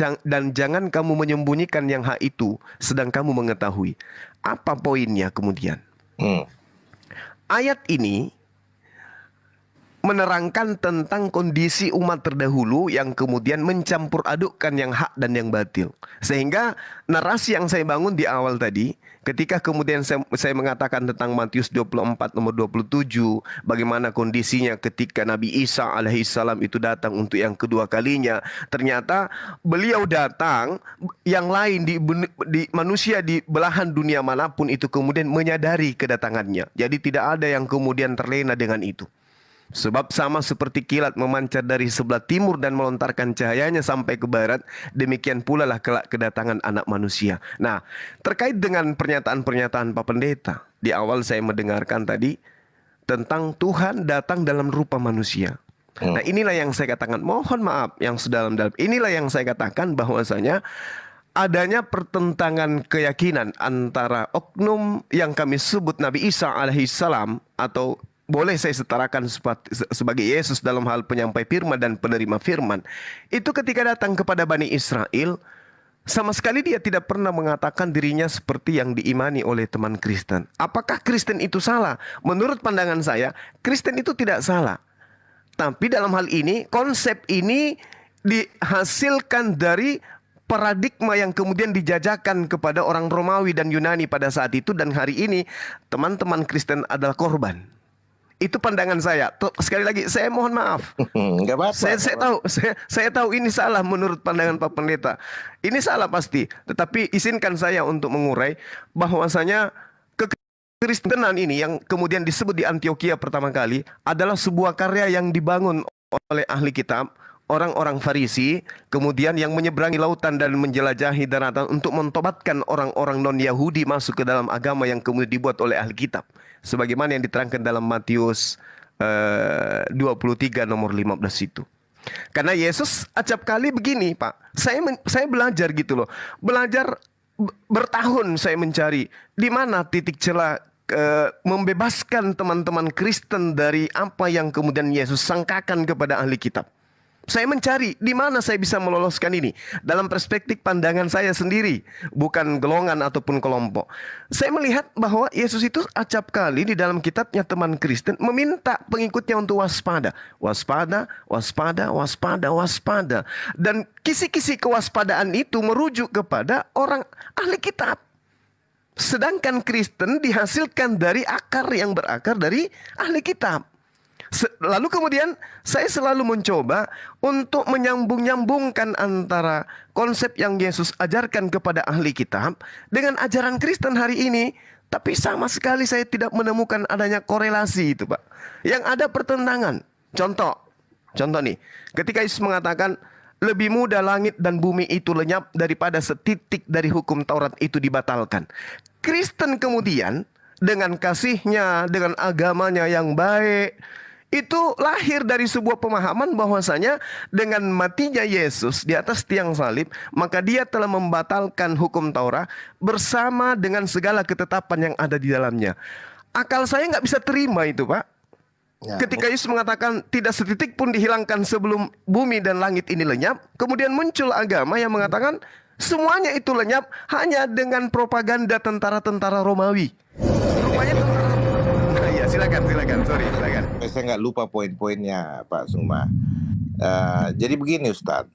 jangan kamu menyembunyikan yang hak itu sedang kamu mengetahui. Apa poinnya kemudian? Ayat ini menerangkan tentang kondisi umat terdahulu yang kemudian mencampur adukkan yang hak dan yang batil. Sehingga narasi yang saya bangun di awal tadi, ketika kemudian saya mengatakan tentang Matius 24 nomor 27, bagaimana kondisinya ketika Nabi Isa alaihissalam itu datang untuk yang kedua kalinya. Ternyata beliau datang, yang lain di manusia di belahan dunia manapun itu kemudian menyadari kedatangannya. Jadi tidak ada yang kemudian terlena dengan itu. Sebab sama seperti kilat memancar dari sebelah timur dan melontarkan cahayanya sampai ke barat, demikian pula lah kelak kedatangan anak manusia. Nah, terkait dengan pernyataan-pernyataan Pak Pendeta, di awal saya mendengarkan tadi tentang Tuhan datang dalam rupa manusia. Nah, inilah yang saya katakan, mohon maaf yang sedalam-dalam. Inilah yang saya katakan bahwasanya adanya pertentangan keyakinan antara oknum yang kami sebut Nabi Isa alaihissalam, atau boleh saya setarakan sebagai Yesus dalam hal penyampai firman dan penerima firman. Itu ketika datang kepada Bani Israel, sama sekali dia tidak pernah mengatakan dirinya seperti yang diimani oleh teman Kristen. Apakah Kristen itu salah? Menurut pandangan saya, Kristen itu tidak salah. Tapi dalam hal ini, konsep ini dihasilkan dari paradigma yang kemudian dijajakan kepada orang Romawi dan Yunani pada saat itu. Dan hari ini, teman-teman Kristen adalah korban. Itu pandangan saya. Sekali lagi, saya mohon maaf. Nggak apa-apa. Saya tahu ini salah menurut pandangan Pak Pendeta. Ini salah pasti. Tetapi izinkan saya untuk mengurai bahwasanya kekristenan ini yang kemudian disebut di Antioquia pertama kali adalah sebuah karya yang dibangun oleh ahli kitab, orang-orang Farisi, kemudian yang menyeberangi lautan dan menjelajahi daratan untuk mentobatkan orang-orang non-Yahudi masuk ke dalam agama yang kemudian dibuat oleh ahli kitab. Sebagaimana yang diterangkan dalam Matius 23 nomor 15 itu. Karena Yesus acap kali begini, Pak. Saya belajar gitu loh. Belajar bertahun saya mencari di mana titik celah membebaskan teman-teman Kristen dari apa yang kemudian Yesus sangkakan kepada ahli kitab. Saya mencari di mana saya bisa meloloskan ini dalam perspektif pandangan saya sendiri, bukan golongan ataupun kelompok. Saya melihat bahwa Yesus itu acap kali di dalam kitabnya teman Kristen meminta pengikutnya untuk waspada, waspada, waspada, waspada, waspada. Dan kisi-kisi kewaspadaan itu merujuk kepada orang ahli kitab. Sedangkan Kristen dihasilkan dari akar yang berakar dari ahli kitab. Lalu kemudian saya selalu mencoba untuk menyambung-nyambungkan antara konsep yang Yesus ajarkan kepada ahli kitab dengan ajaran Kristen hari ini. Tapi sama sekali saya tidak menemukan adanya korelasi itu, Pak. Yang ada pertentangan. Contoh nih, ketika Yesus mengatakan lebih mudah langit dan bumi itu lenyap daripada setitik dari hukum Taurat itu dibatalkan. Kristen kemudian dengan kasihnya, dengan agamanya yang baik, itu lahir dari sebuah pemahaman bahwasanya dengan matinya Yesus di atas tiang salib, maka dia telah membatalkan hukum Taurat bersama dengan segala ketetapan yang ada di dalamnya. Akal saya nggak bisa terima itu, Pak. Ya, ketika Yesus mengatakan tidak setitik pun dihilangkan sebelum bumi dan langit ini lenyap, kemudian muncul agama yang mengatakan semuanya itu lenyap hanya dengan propaganda tentara-tentara Romawi. Rupanya silakan, sorry, silakan. Saya nggak lupa poin-poinnya, Pak Suma. Jadi begini, Ustadz.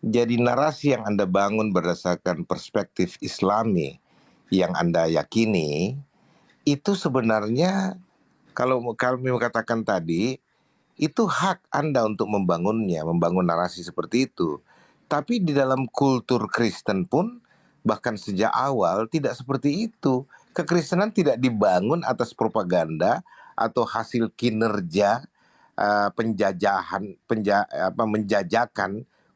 Jadi narasi yang Anda bangun berdasarkan perspektif Islami yang Anda yakini, itu sebenarnya kalau kami katakan tadi, itu hak Anda untuk membangunnya, membangun narasi seperti itu. Tapi di dalam kultur Kristen pun, bahkan sejak awal tidak seperti itu. Kekristenan tidak dibangun atas propaganda atau hasil kinerja menjajakan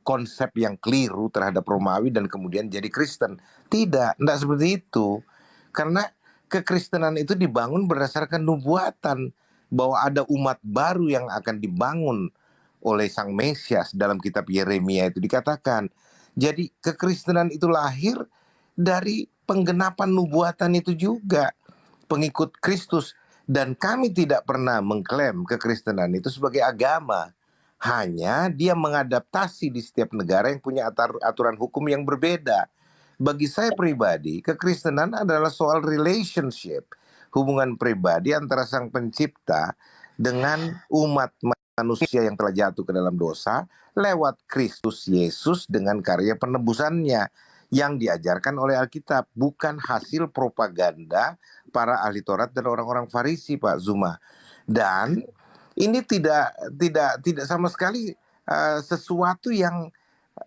konsep yang keliru terhadap Romawi dan kemudian jadi Kristen. Tidak seperti itu. Karena kekristenan itu dibangun berdasarkan nubuatan bahwa ada umat baru yang akan dibangun oleh Sang Mesias. Dalam kitab Yeremia itu dikatakan. Jadi kekristenan itu lahir dari penggenapan nubuatan itu juga. Pengikut Kristus. Dan kami tidak pernah mengklaim kekristenan itu sebagai agama. Hanya dia mengadaptasi di setiap negara yang punya aturan hukum yang berbeda. Bagi saya pribadi, kekristenan adalah soal relationship. Hubungan pribadi antara Sang Pencipta dengan umat manusia yang telah jatuh ke dalam dosa lewat Kristus Yesus dengan karya penebusannya yang diajarkan oleh Alkitab, bukan hasil propaganda para ahli Taurat dan orang-orang Farisi, Pak Zuma. Dan ini tidak sama sekali sesuatu yang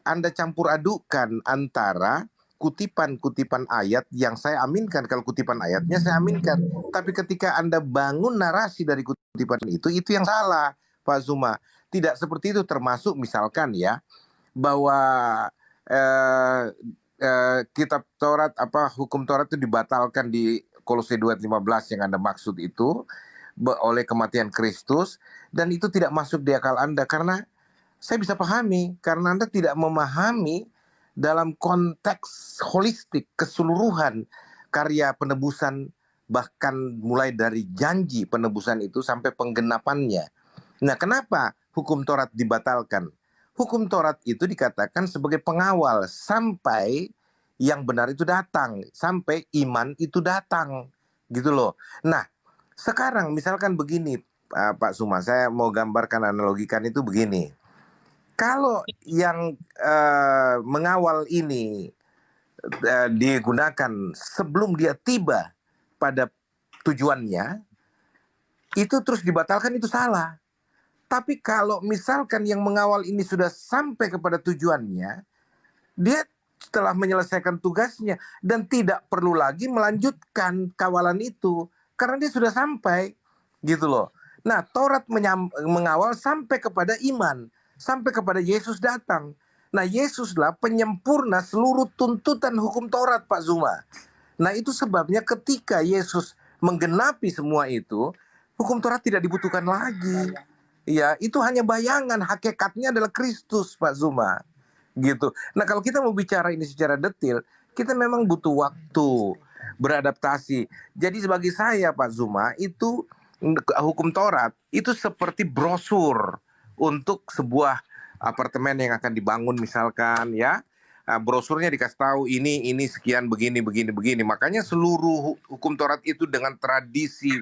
Anda campur adukan antara kutipan-kutipan ayat yang saya aminkan. Kalau kutipan ayatnya saya aminkan. Tapi ketika Anda bangun narasi dari kutipan itu yang salah, Pak Zuma. Tidak seperti itu, termasuk misalkan ya, bahwa kitab Taurat, hukum Taurat itu dibatalkan di Kolose 2:15 yang Anda maksud itu, oleh kematian Kristus, dan itu tidak masuk di akal Anda. Karena saya bisa pahami, karena Anda tidak memahami dalam konteks holistik, keseluruhan karya penebusan, bahkan mulai dari janji penebusan itu sampai penggenapannya. Nah, kenapa hukum Taurat dibatalkan? Hukum Taurat itu dikatakan sebagai pengawal sampai yang benar itu datang, sampai iman itu datang, gitu loh. Nah, sekarang misalkan begini, Pak Suma, saya mau gambarkan, analogikan itu begini. Kalau yang mengawal ini digunakan sebelum dia tiba pada tujuannya, itu terus dibatalkan, itu salah. Tapi kalau misalkan yang mengawal ini sudah sampai kepada tujuannya, dia setelah menyelesaikan tugasnya dan tidak perlu lagi melanjutkan kawalan itu karena dia sudah sampai, gitu loh. Nah, Taurat mengawal sampai kepada iman, sampai kepada Yesus datang. Nah, Yesuslah penyempurna seluruh tuntutan hukum Taurat, Pak Zuma. Nah, itu sebabnya ketika Yesus menggenapi semua itu, hukum Taurat tidak dibutuhkan lagi. Ya, itu hanya bayangan, hakikatnya adalah Kristus, Pak Zuma. Gitu. Nah, kalau kita mau bicara ini secara detail, kita memang butuh waktu beradaptasi. Jadi bagi saya, Pak Zuma, itu hukum Taurat itu seperti brosur untuk sebuah apartemen yang akan dibangun misalkan, ya. Brosurnya dikasih tahu ini sekian, begini. Makanya seluruh hukum Taurat itu dengan tradisi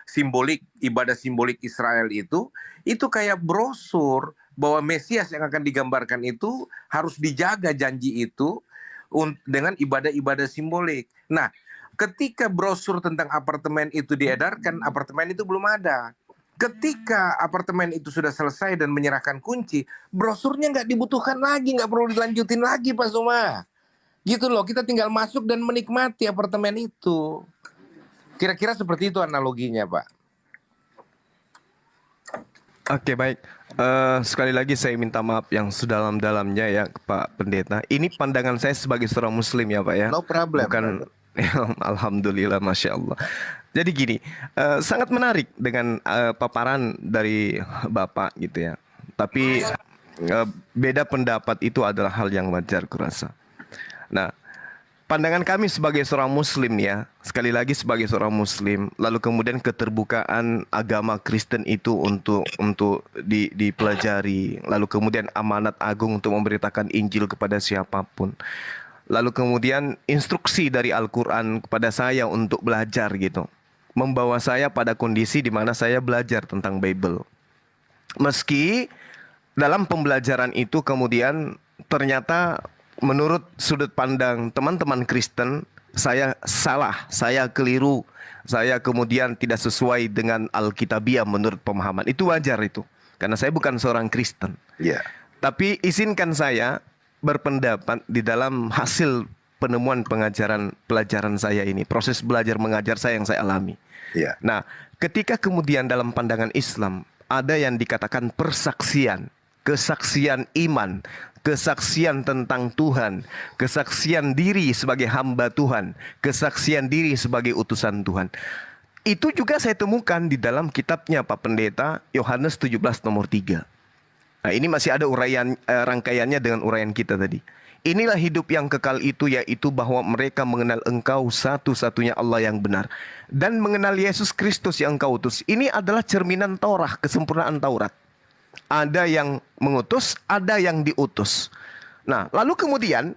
simbolik, ibadah simbolik Israel itu kayak brosur bahwa Mesias yang akan digambarkan itu harus dijaga janji itu dengan ibadah-ibadah simbolik. Nah, ketika brosur tentang apartemen itu diedarkan, apartemen itu belum ada. Ketika apartemen itu sudah selesai dan menyerahkan kunci, brosurnya nggak dibutuhkan lagi, nggak perlu dilanjutin lagi, Pak Suma. Gitu loh, kita tinggal masuk dan menikmati apartemen itu. Kira-kira seperti itu analoginya, Pak. Oke, baik. Sekali lagi saya minta maaf yang sedalam-dalamnya ya, Pak Pendeta. Ini pandangan saya sebagai seorang Muslim ya, Pak ya. No problem. Bukan, alhamdulillah, masya Allah. Jadi gini, sangat menarik dengan paparan dari Bapak gitu ya. Tapi beda pendapat itu adalah hal yang wajar kurasa. Nah, pandangan kami sebagai seorang Muslim ya, sekali lagi sebagai seorang Muslim, lalu kemudian keterbukaan agama Kristen itu untuk dipelajari, lalu kemudian amanat agung untuk memberitakan Injil kepada siapapun, lalu kemudian instruksi dari Al-Quran kepada saya untuk belajar gitu, membawa saya pada kondisi di mana saya belajar tentang Bible. Meski dalam pembelajaran itu kemudian ternyata menurut sudut pandang teman-teman Kristen, saya salah, saya keliru, saya kemudian tidak sesuai dengan Alkitabiah menurut pemahaman. Itu wajar itu, karena saya bukan seorang Kristen. Yeah. Tapi izinkan saya berpendapat di dalam hasil penemuan pelajaran saya ini, proses belajar mengajar saya yang saya alami. Yeah. Nah, ketika kemudian dalam pandangan Islam, ada yang dikatakan persaksian, kesaksian iman, kesaksian tentang Tuhan, kesaksian diri sebagai hamba Tuhan, kesaksian diri sebagai utusan Tuhan. Itu juga saya temukan di dalam kitabnya Pak Pendeta, Yohanes 17 nomor 3. Nah, ini masih ada uraian rangkaiannya dengan uraian kita tadi. Inilah hidup yang kekal itu, yaitu bahwa mereka mengenal Engkau satu-satunya Allah yang benar, dan mengenal Yesus Kristus yang Engkau utus. Ini adalah cerminan Taurat, kesempurnaan Taurat. Ada yang mengutus, ada yang diutus. Nah, lalu kemudian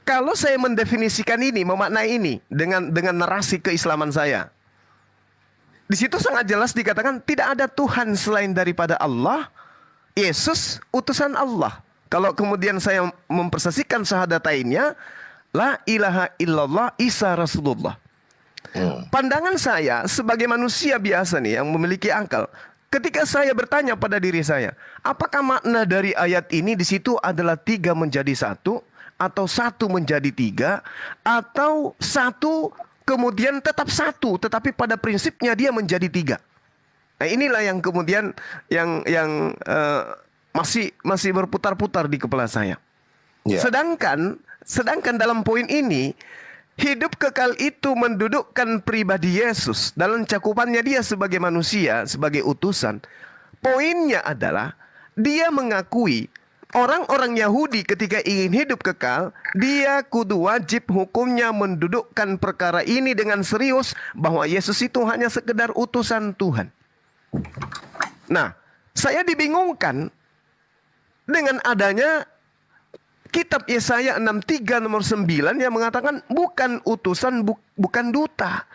kalau saya mendefinisikan ini, memaknai ini dengan narasi keislaman saya, di situ sangat jelas dikatakan tidak ada Tuhan selain daripada Allah. Yesus utusan Allah. Kalau kemudian saya mempersaksikan syahadatainnya, la ilaha illallah Isa Rasulullah. Pandangan saya sebagai manusia biasa nih yang memiliki akal, ketika saya bertanya pada diri saya, apakah makna dari ayat ini di situ adalah 3 menjadi 1, atau 1 menjadi 3, atau 1 kemudian tetap 1, tetapi pada prinsipnya dia menjadi 3. Nah, inilah yang kemudian yang masih berputar-putar di kepala saya. Yeah. Sedangkan dalam poin ini, hidup kekal itu mendudukkan pribadi Yesus dalam cakupannya dia sebagai manusia, sebagai utusan. Poinnya adalah dia mengakui orang-orang Yahudi ketika ingin hidup kekal, dia kudu wajib hukumnya mendudukkan perkara ini dengan serius bahwa Yesus itu hanya sekedar utusan Tuhan. Nah, saya dibingungkan dengan adanya kitab Yesaya 63 nomor 9 yang mengatakan bukan utusan, bukan duta.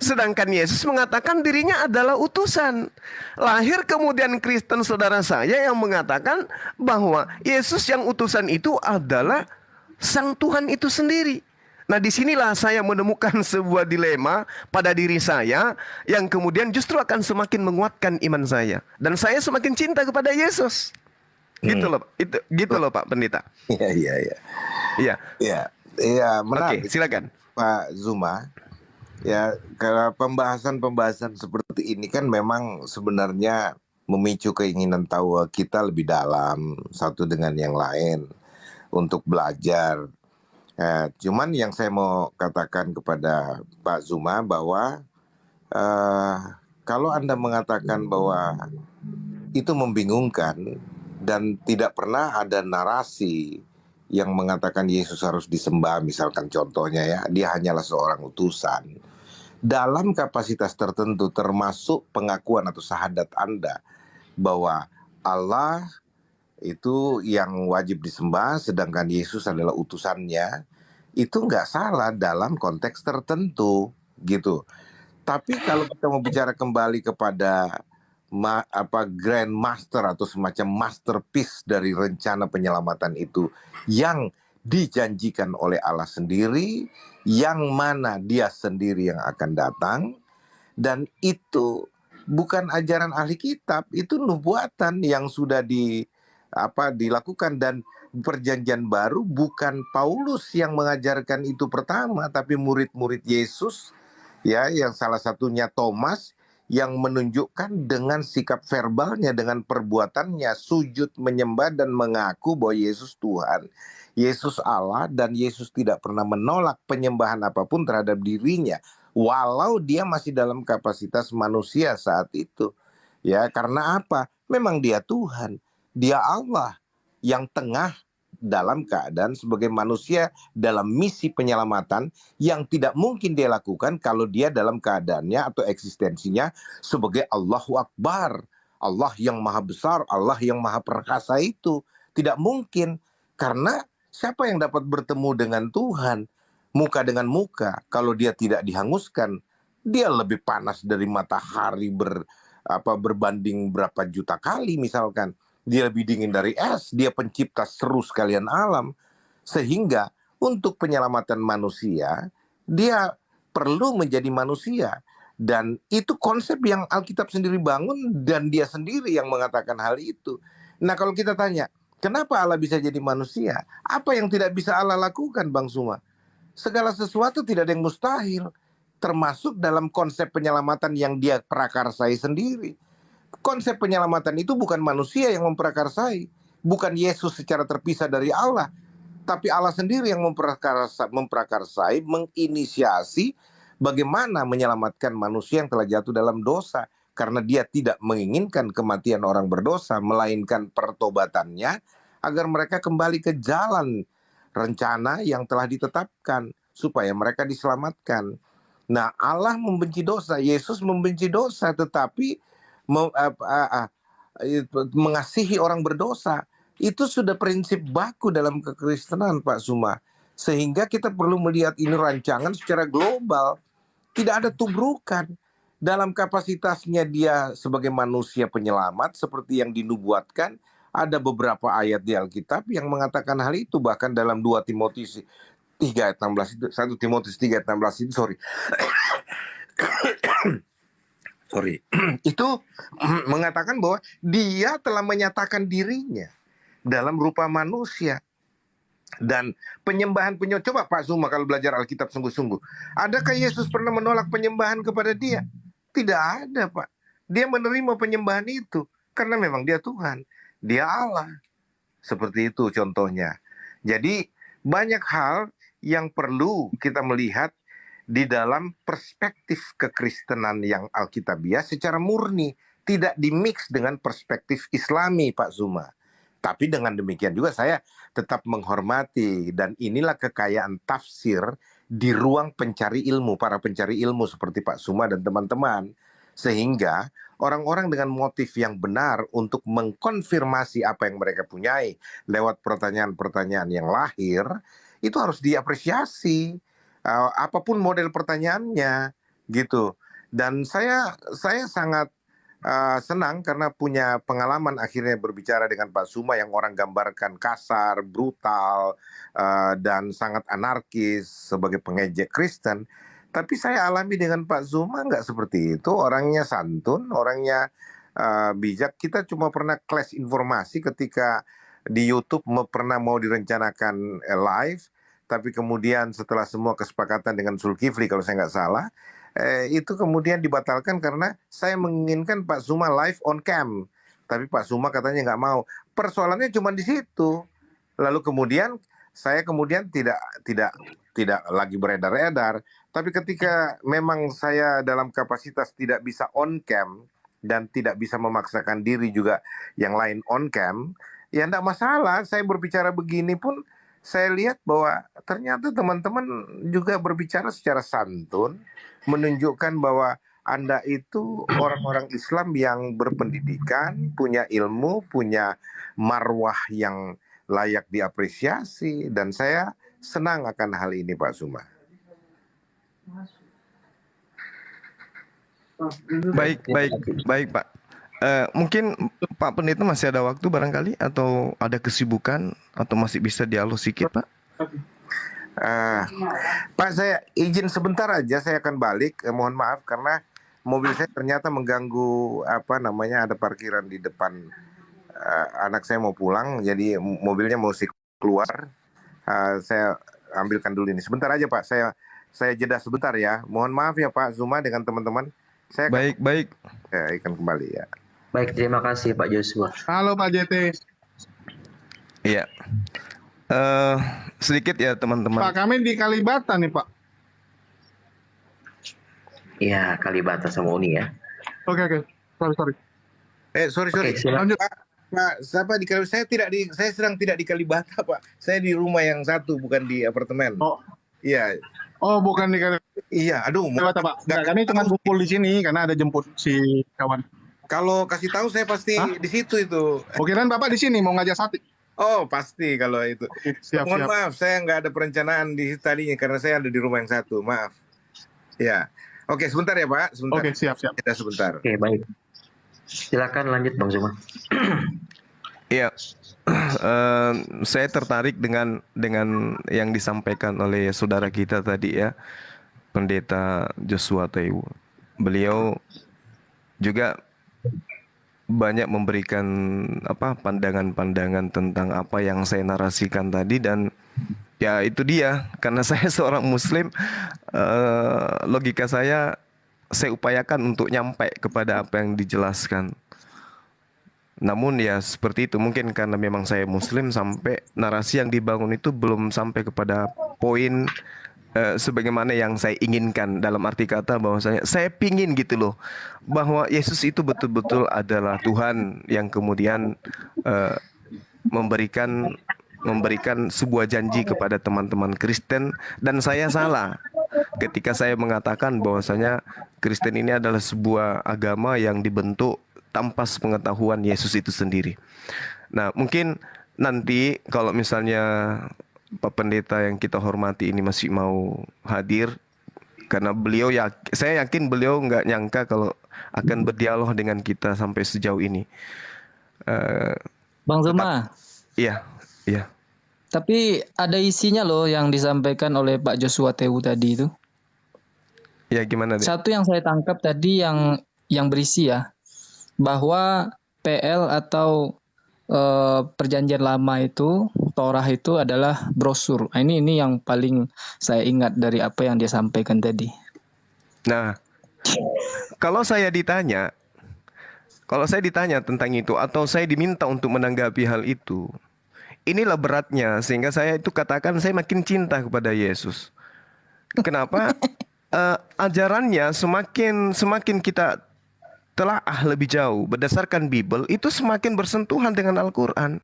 Sedangkan Yesus mengatakan dirinya adalah utusan. Lahir kemudian Kristen saudara saya yang mengatakan bahwa Yesus yang utusan itu adalah Sang Tuhan itu sendiri. Nah, disinilah saya menemukan sebuah dilema pada diri saya yang kemudian justru akan semakin menguatkan iman saya. Dan saya semakin cinta kepada Yesus. Gitu loh, gitu loh Pak Pendeta. Iya, menarik. Oke, silakan Pak Zuma. Ya, karena pembahasan seperti ini kan memang sebenarnya memicu keinginan tahu kita lebih dalam satu dengan yang lain untuk belajar. Cuman yang saya mau katakan kepada Pak Zuma bahwa kalau Anda mengatakan bahwa itu membingungkan dan tidak pernah ada narasi yang mengatakan Yesus harus disembah, misalkan contohnya ya, dia hanyalah seorang utusan. Dalam kapasitas tertentu termasuk pengakuan atau syahadat Anda bahwa Allah itu yang wajib disembah sedangkan Yesus adalah utusannya, itu nggak salah dalam konteks tertentu gitu. Tapi kalau kita mau bicara kembali kepada Grand Master atau semacam masterpiece dari rencana penyelamatan itu yang dijanjikan oleh Allah sendiri, yang mana dia sendiri yang akan datang, dan itu bukan ajaran ahli kitab, itu nubuatan yang sudah dilakukan. Dan perjanjian baru bukan Paulus yang mengajarkan itu pertama, tapi murid-murid Yesus ya, yang salah satunya Thomas, yang menunjukkan dengan sikap verbalnya, dengan perbuatannya, sujud menyembah dan mengaku bahwa Yesus Tuhan, Yesus Allah, dan Yesus tidak pernah menolak penyembahan apapun terhadap dirinya, walau dia masih dalam kapasitas manusia saat itu. Ya, karena apa? Memang dia Tuhan, dia Allah yang tengah dalam keadaan sebagai manusia dalam misi penyelamatan yang tidak mungkin dia lakukan kalau dia dalam keadaannya atau eksistensinya sebagai Allahu Akbar, Allah yang maha besar, Allah yang maha perkasa. Itu tidak mungkin, karena siapa yang dapat bertemu dengan Tuhan muka dengan muka kalau dia tidak dihanguskan? Dia lebih panas dari matahari berbanding berapa juta kali misalkan. Dia lebih dingin dari es, dia pencipta seru sekalian alam. Sehingga untuk penyelamatan manusia, dia perlu menjadi manusia. Dan itu konsep yang Alkitab sendiri bangun dan dia sendiri yang mengatakan hal itu. Nah, kalau kita tanya, kenapa Allah bisa jadi manusia? Apa yang tidak bisa Allah lakukan, Bang Suma? Segala sesuatu tidak ada yang mustahil. termasuk dalam konsep penyelamatan yang dia prakarsai sendiri. Konsep penyelamatan itu bukan manusia yang memprakarsai, bukan Yesus secara terpisah dari Allah, tapi Allah sendiri yang memprakarsai, menginisiasi bagaimana menyelamatkan manusia yang telah jatuh dalam dosa. Karena dia tidak menginginkan kematian orang berdosa, melainkan pertobatannya agar mereka kembali ke jalan rencana yang telah ditetapkan supaya mereka diselamatkan. Nah, Allah membenci dosa, Yesus membenci dosa, tetapi mengasihi orang berdosa. Itu sudah prinsip baku dalam kekristenan, Pak Suma. Sehingga kita perlu melihat ini rancangan secara global. Tidak ada tubrukan. Dalam kapasitasnya dia sebagai manusia penyelamat, seperti yang dinubuatkan, ada beberapa ayat di Alkitab yang mengatakan hal itu. Bahkan dalam 2 Timotius 3 ayat 16 itu, 1 Timotius 3 ayat 16 itu, itu mengatakan bahwa dia telah menyatakan dirinya dalam rupa manusia. Dan penyembahan coba Pak Suma kalau belajar Alkitab sungguh-sungguh, adakah Yesus pernah menolak penyembahan kepada dia? Tidak ada, Pak. Dia menerima penyembahan itu karena memang dia Tuhan, dia Allah. Seperti itu contohnya. Jadi banyak hal yang perlu kita melihat di dalam perspektif kekristenan yang alkitabiah secara murni, tidak dimix dengan perspektif Islami, Pak Zuma. Tapi dengan demikian juga saya tetap menghormati, dan inilah kekayaan tafsir di ruang pencari ilmu, para pencari ilmu seperti Pak Suma dan teman-teman. Sehingga orang-orang dengan motif yang benar untuk mengkonfirmasi apa yang mereka punyai lewat pertanyaan-pertanyaan yang lahir, itu harus diapresiasi. Apapun model pertanyaannya, gitu. Dan saya sangat senang karena punya pengalaman akhirnya berbicara dengan Pak Suma yang orang gambarkan kasar, brutal, dan sangat anarkis sebagai pengejek Kristen. Tapi saya alami dengan Pak Suma nggak seperti itu. Orangnya santun, orangnya bijak. Kita cuma pernah clash informasi ketika di YouTube pernah mau direncanakan live, tapi kemudian setelah semua kesepakatan dengan Zulkifli kalau saya nggak salah, itu kemudian dibatalkan karena saya menginginkan Pak Suma live on cam, tapi Pak Suma katanya nggak mau. Persoalannya cuma di situ. Lalu kemudian saya tidak lagi beredar-edar. Tapi ketika memang saya dalam kapasitas tidak bisa on cam dan tidak bisa memaksakan diri juga yang lain on cam, ya enggak masalah. Saya berbicara begini pun saya lihat bahwa ternyata teman-teman juga berbicara secara santun, menunjukkan bahwa Anda itu orang-orang Islam yang berpendidikan, punya ilmu, punya marwah yang layak diapresiasi, dan saya senang akan hal ini, Pak Suma. Baik Pak. Mungkin Pak Pendeta masih ada waktu barangkali, atau ada kesibukan, atau masih bisa dialog sedikit, Pak? Pak, saya izin sebentar aja, saya akan balik. Mohon maaf karena mobil saya ternyata mengganggu ada parkiran di depan. Anak saya mau pulang, jadi mobilnya mesti keluar. Saya ambilkan dulu ini. Sebentar aja Pak, saya jeda sebentar ya. Mohon maaf ya Pak Zuma dengan teman-teman. Saya baik. Saya akan kembali ya. Baik, terima kasih Pak Joshua. Halo Pak JT. Iya. Sedikit ya teman-teman. Pak, kami di Kalibata nih Pak. Iya, Kalibata sama Uni ya. Oke. Sorry. Sorry. Lanjut. Pak, siapa di Kalibata? Saya sedang tidak di Kalibata, Pak. Saya di rumah yang satu, bukan di apartemen. Oh. Iya. Oh, bukan di Kalibata. Iya, aduh. Kalibata, Pak. Nggak, kami cuma kumpul di sini karena ada jemput si kawan. Kalau kasih tahu saya pasti di situ itu. Kirain Bapak di sini mau ngajak sate. Oh, pasti kalau itu. Oke, siap. Maaf, saya nggak ada perencanaan di situ tadinya karena saya ada di rumah yang satu. Maaf. Ya. Oke, sebentar ya, Pak. Sebentar. Oke, siap. Kita sebentar. Oke, baik. Silakan lanjut Bang Zuma. Iya, saya tertarik dengan yang disampaikan oleh saudara kita tadi ya, Pendeta Joshua Taiwo. Beliau juga banyak memberikan pandangan-pandangan tentang apa yang saya narasikan tadi, dan Ya itu dia, karena saya seorang Muslim, logika saya upayakan untuk nyampe kepada apa yang dijelaskan. Namun ya seperti itu, mungkin karena memang saya Muslim sampai narasi yang dibangun itu belum sampai kepada poin sebagaimana yang saya inginkan. Dalam arti kata bahwasanya saya pingin gitu loh, bahwa Yesus itu betul-betul adalah Tuhan yang kemudian memberikan sebuah janji kepada teman-teman Kristen, dan saya salah ketika saya mengatakan bahwasanya Kristen ini adalah sebuah agama yang dibentuk tanpa pengetahuan Yesus itu sendiri. Nah, mungkin nanti kalau misalnya Pak Pendeta yang kita hormati ini masih mau hadir, karena beliau saya yakin beliau nggak nyangka kalau akan berdialog dengan kita sampai sejauh ini. Bang Zuma. Iya. Iya. Tapi ada isinya loh yang disampaikan oleh Pak Joshua Tewu tadi itu. Ya gimana deh? Satu yang saya tangkap tadi yang berisi ya, bahwa PL atau perjanjian lama itu, Torah itu adalah brosur. Ini yang paling saya ingat dari apa yang dia sampaikan tadi. Nah, kalau saya ditanya tentang itu, atau saya diminta untuk menanggapi hal itu, inilah beratnya, sehingga saya itu katakan saya makin cinta kepada Yesus. Kenapa? Ajarannya semakin kita telaah lebih jauh berdasarkan Bible, itu semakin bersentuhan dengan Al-Quran.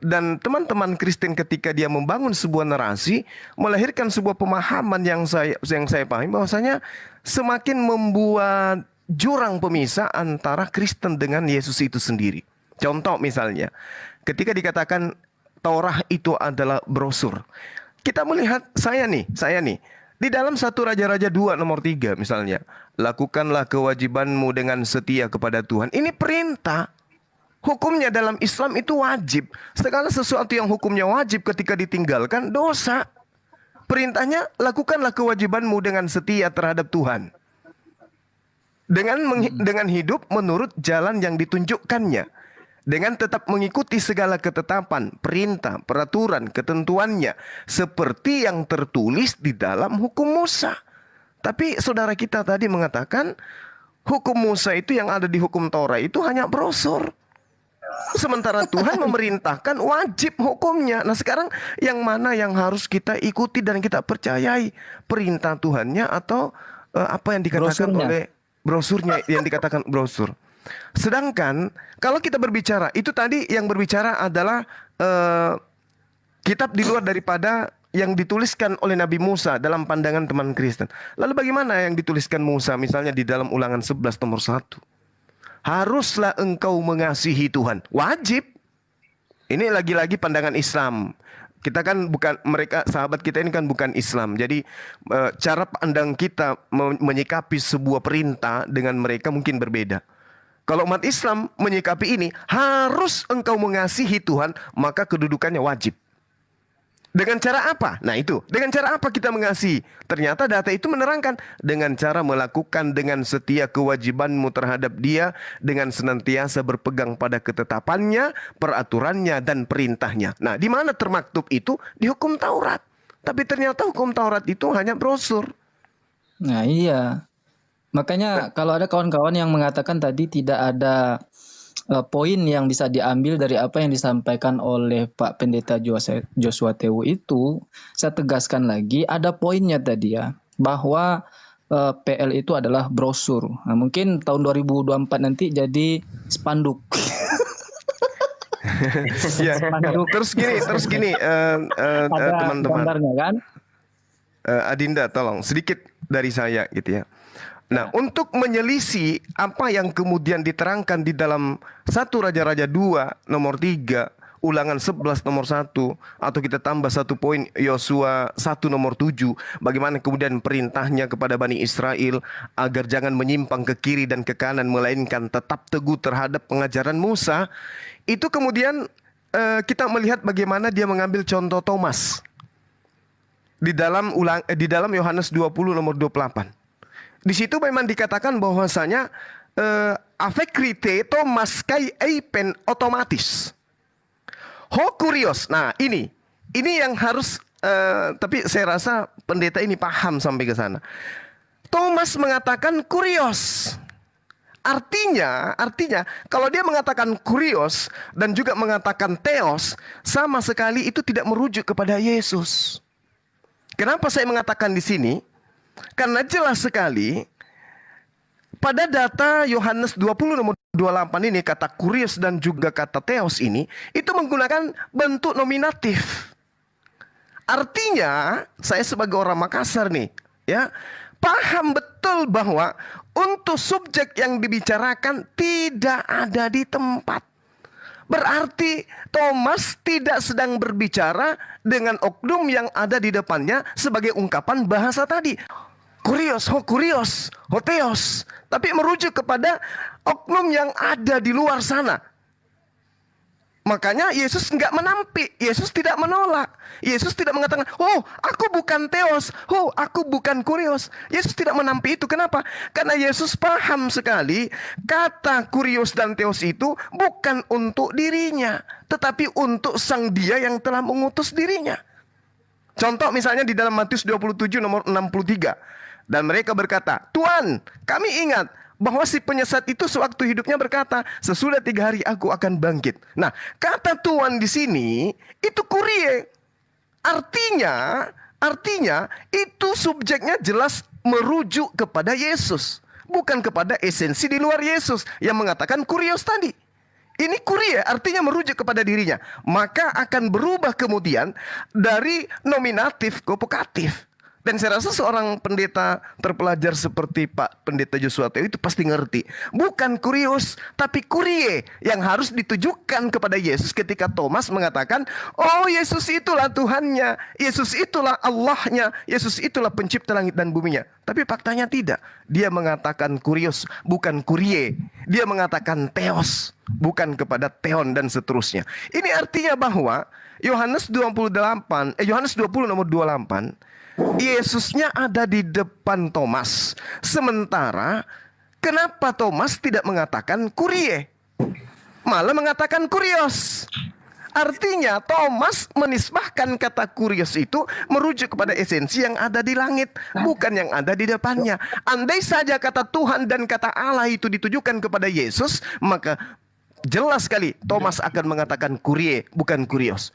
Dan teman-teman Kristen ketika dia membangun sebuah narasi, melahirkan sebuah pemahaman yang saya pahami, bahwasanya semakin membuat jurang pemisah antara Kristen dengan Yesus itu sendiri. Contoh misalnya, ketika dikatakan Torah itu adalah brosur, kita melihat saya nih di dalam 1 Raja-Raja 2 nomor 3 misalnya, lakukanlah kewajibanmu dengan setia kepada Tuhan. Ini perintah. Hukumnya dalam Islam itu wajib. Segala sesuatu yang hukumnya wajib ketika ditinggalkan dosa. Perintahnya, lakukanlah kewajibanmu dengan setia terhadap Tuhan. Dengan hidup menurut jalan yang ditunjukkannya. Dengan tetap mengikuti segala ketetapan, perintah, peraturan, ketentuannya. Seperti yang tertulis di dalam hukum Musa. Tapi saudara kita tadi mengatakan, hukum Musa itu yang ada di hukum Torah itu hanya brosur. Sementara Tuhan memerintahkan wajib hukumnya. Nah sekarang yang mana yang harus kita ikuti dan kita percayai? Perintah Tuhannya atau apa yang dikatakan oleh brosurnya, yang dikatakan brosur? Sedangkan kalau kita berbicara, itu tadi yang berbicara adalah kitab di luar daripada yang dituliskan oleh Nabi Musa dalam pandangan teman Kristen. Lalu bagaimana yang dituliskan Musa misalnya di dalam Ulangan 11 nomor 1? Haruslah engkau mengasihi Tuhan. Wajib. Ini lagi-lagi pandangan Islam. Kita kan bukan, mereka sahabat kita ini kan bukan Islam. Jadi cara pandang kita menyikapi sebuah perintah dengan mereka mungkin berbeda. Kalau umat Islam menyikapi ini, harus engkau mengasihi Tuhan, maka kedudukannya wajib. Dengan cara apa? Nah itu, dengan cara apa kita mengasihi? Ternyata data itu menerangkan dengan cara melakukan dengan setia kewajibanmu terhadap Dia, dengan senantiasa berpegang pada ketetapannya, peraturannya, dan perintahnya. Nah, di mana termaktub itu? Di hukum Taurat. Tapi ternyata hukum Taurat itu hanya brosur. Nah iya. Makanya kalau ada kawan-kawan yang mengatakan tadi tidak ada poin yang bisa diambil dari apa yang disampaikan oleh Pak Pendeta Joshua Tewu itu, saya tegaskan lagi, ada poinnya tadi ya, bahwa PL itu adalah brosur. Nah, mungkin tahun 2024 nanti jadi spanduk. Ya, terus gini, teman-teman. Kan? Adinda, tolong sedikit dari saya gitu ya. Nah, untuk menyelisih apa yang kemudian diterangkan di dalam 1 Raja-Raja 2 nomor 3, Ulangan 11 nomor 1, atau kita tambah 1 poin Yosua 1 nomor 7, bagaimana kemudian perintahnya kepada Bani Israel agar jangan menyimpang ke kiri dan ke kanan, melainkan tetap teguh terhadap pengajaran Musa. Itu kemudian kita melihat bagaimana dia mengambil contoh Thomas di dalam Yohanes 20 nomor 28. Di situ memang dikatakan bahwasanya afekrite Thomas kai eipen otomatis. Ho kurios. Nah, ini yang harus tapi saya rasa pendeta ini paham sampai ke sana. Thomas mengatakan kurios. Artinya kalau dia mengatakan kurios dan juga mengatakan theos, sama sekali itu tidak merujuk kepada Yesus. Kenapa saya mengatakan di sini? Karena jelas sekali pada data Yohanes 20 nomor 28 ini, kata kurios dan juga kata theos ini itu menggunakan bentuk nominatif. Artinya saya sebagai orang Makassar nih, ya, paham betul bahwa untuk subjek yang dibicarakan tidak ada di tempat. Berarti Thomas tidak sedang berbicara dengan oknum yang ada di depannya sebagai ungkapan bahasa tadi. Kurios, theos. Tapi merujuk kepada oknum yang ada di luar sana. Makanya Yesus nggak menampik, Yesus tidak menolak. Yesus tidak mengatakan, oh aku bukan theos, oh aku bukan kurios. Yesus tidak menampik itu. Kenapa? Karena Yesus paham sekali kata kurios dan theos itu bukan untuk dirinya, tetapi untuk sang dia yang telah mengutus dirinya. Contoh misalnya di dalam Matius 27 nomor 63. Dan mereka berkata, Tuhan, kami ingat bahwa si penyesat itu sewaktu hidupnya berkata, sesudah 3 hari aku akan bangkit. Nah, kata Tuhan di sini itu kurie. Artinya itu subjeknya jelas merujuk kepada Yesus, bukan kepada esensi di luar Yesus yang mengatakan kurios tadi. Ini kurie artinya merujuk kepada dirinya. Maka akan berubah kemudian dari nominatif ke vokatif. Dan saya rasa seorang pendeta terpelajar seperti Pak Pendeta Joshua Teo itu pasti ngerti. Bukan kurios, tapi kurie yang harus ditujukan kepada Yesus ketika Thomas mengatakan, oh Yesus itulah Tuhannya, Yesus itulah Allahnya, Yesus itulah pencipta langit dan buminya. Tapi faktanya tidak. Dia mengatakan kurios, bukan kurie. Dia mengatakan theos, bukan kepada theon dan seterusnya. Ini artinya bahwa Yohanes 20 nomor 28, Yesusnya ada di depan Thomas. Sementara kenapa Thomas tidak mengatakan kurie, malah mengatakan kurios? Artinya Thomas menisbahkan kata kurios itu merujuk kepada esensi yang ada di langit, bukan yang ada di depannya. Andai saja kata Tuhan dan kata Allah itu ditujukan kepada Yesus, maka jelas sekali Thomas akan mengatakan kurie, bukan kurios.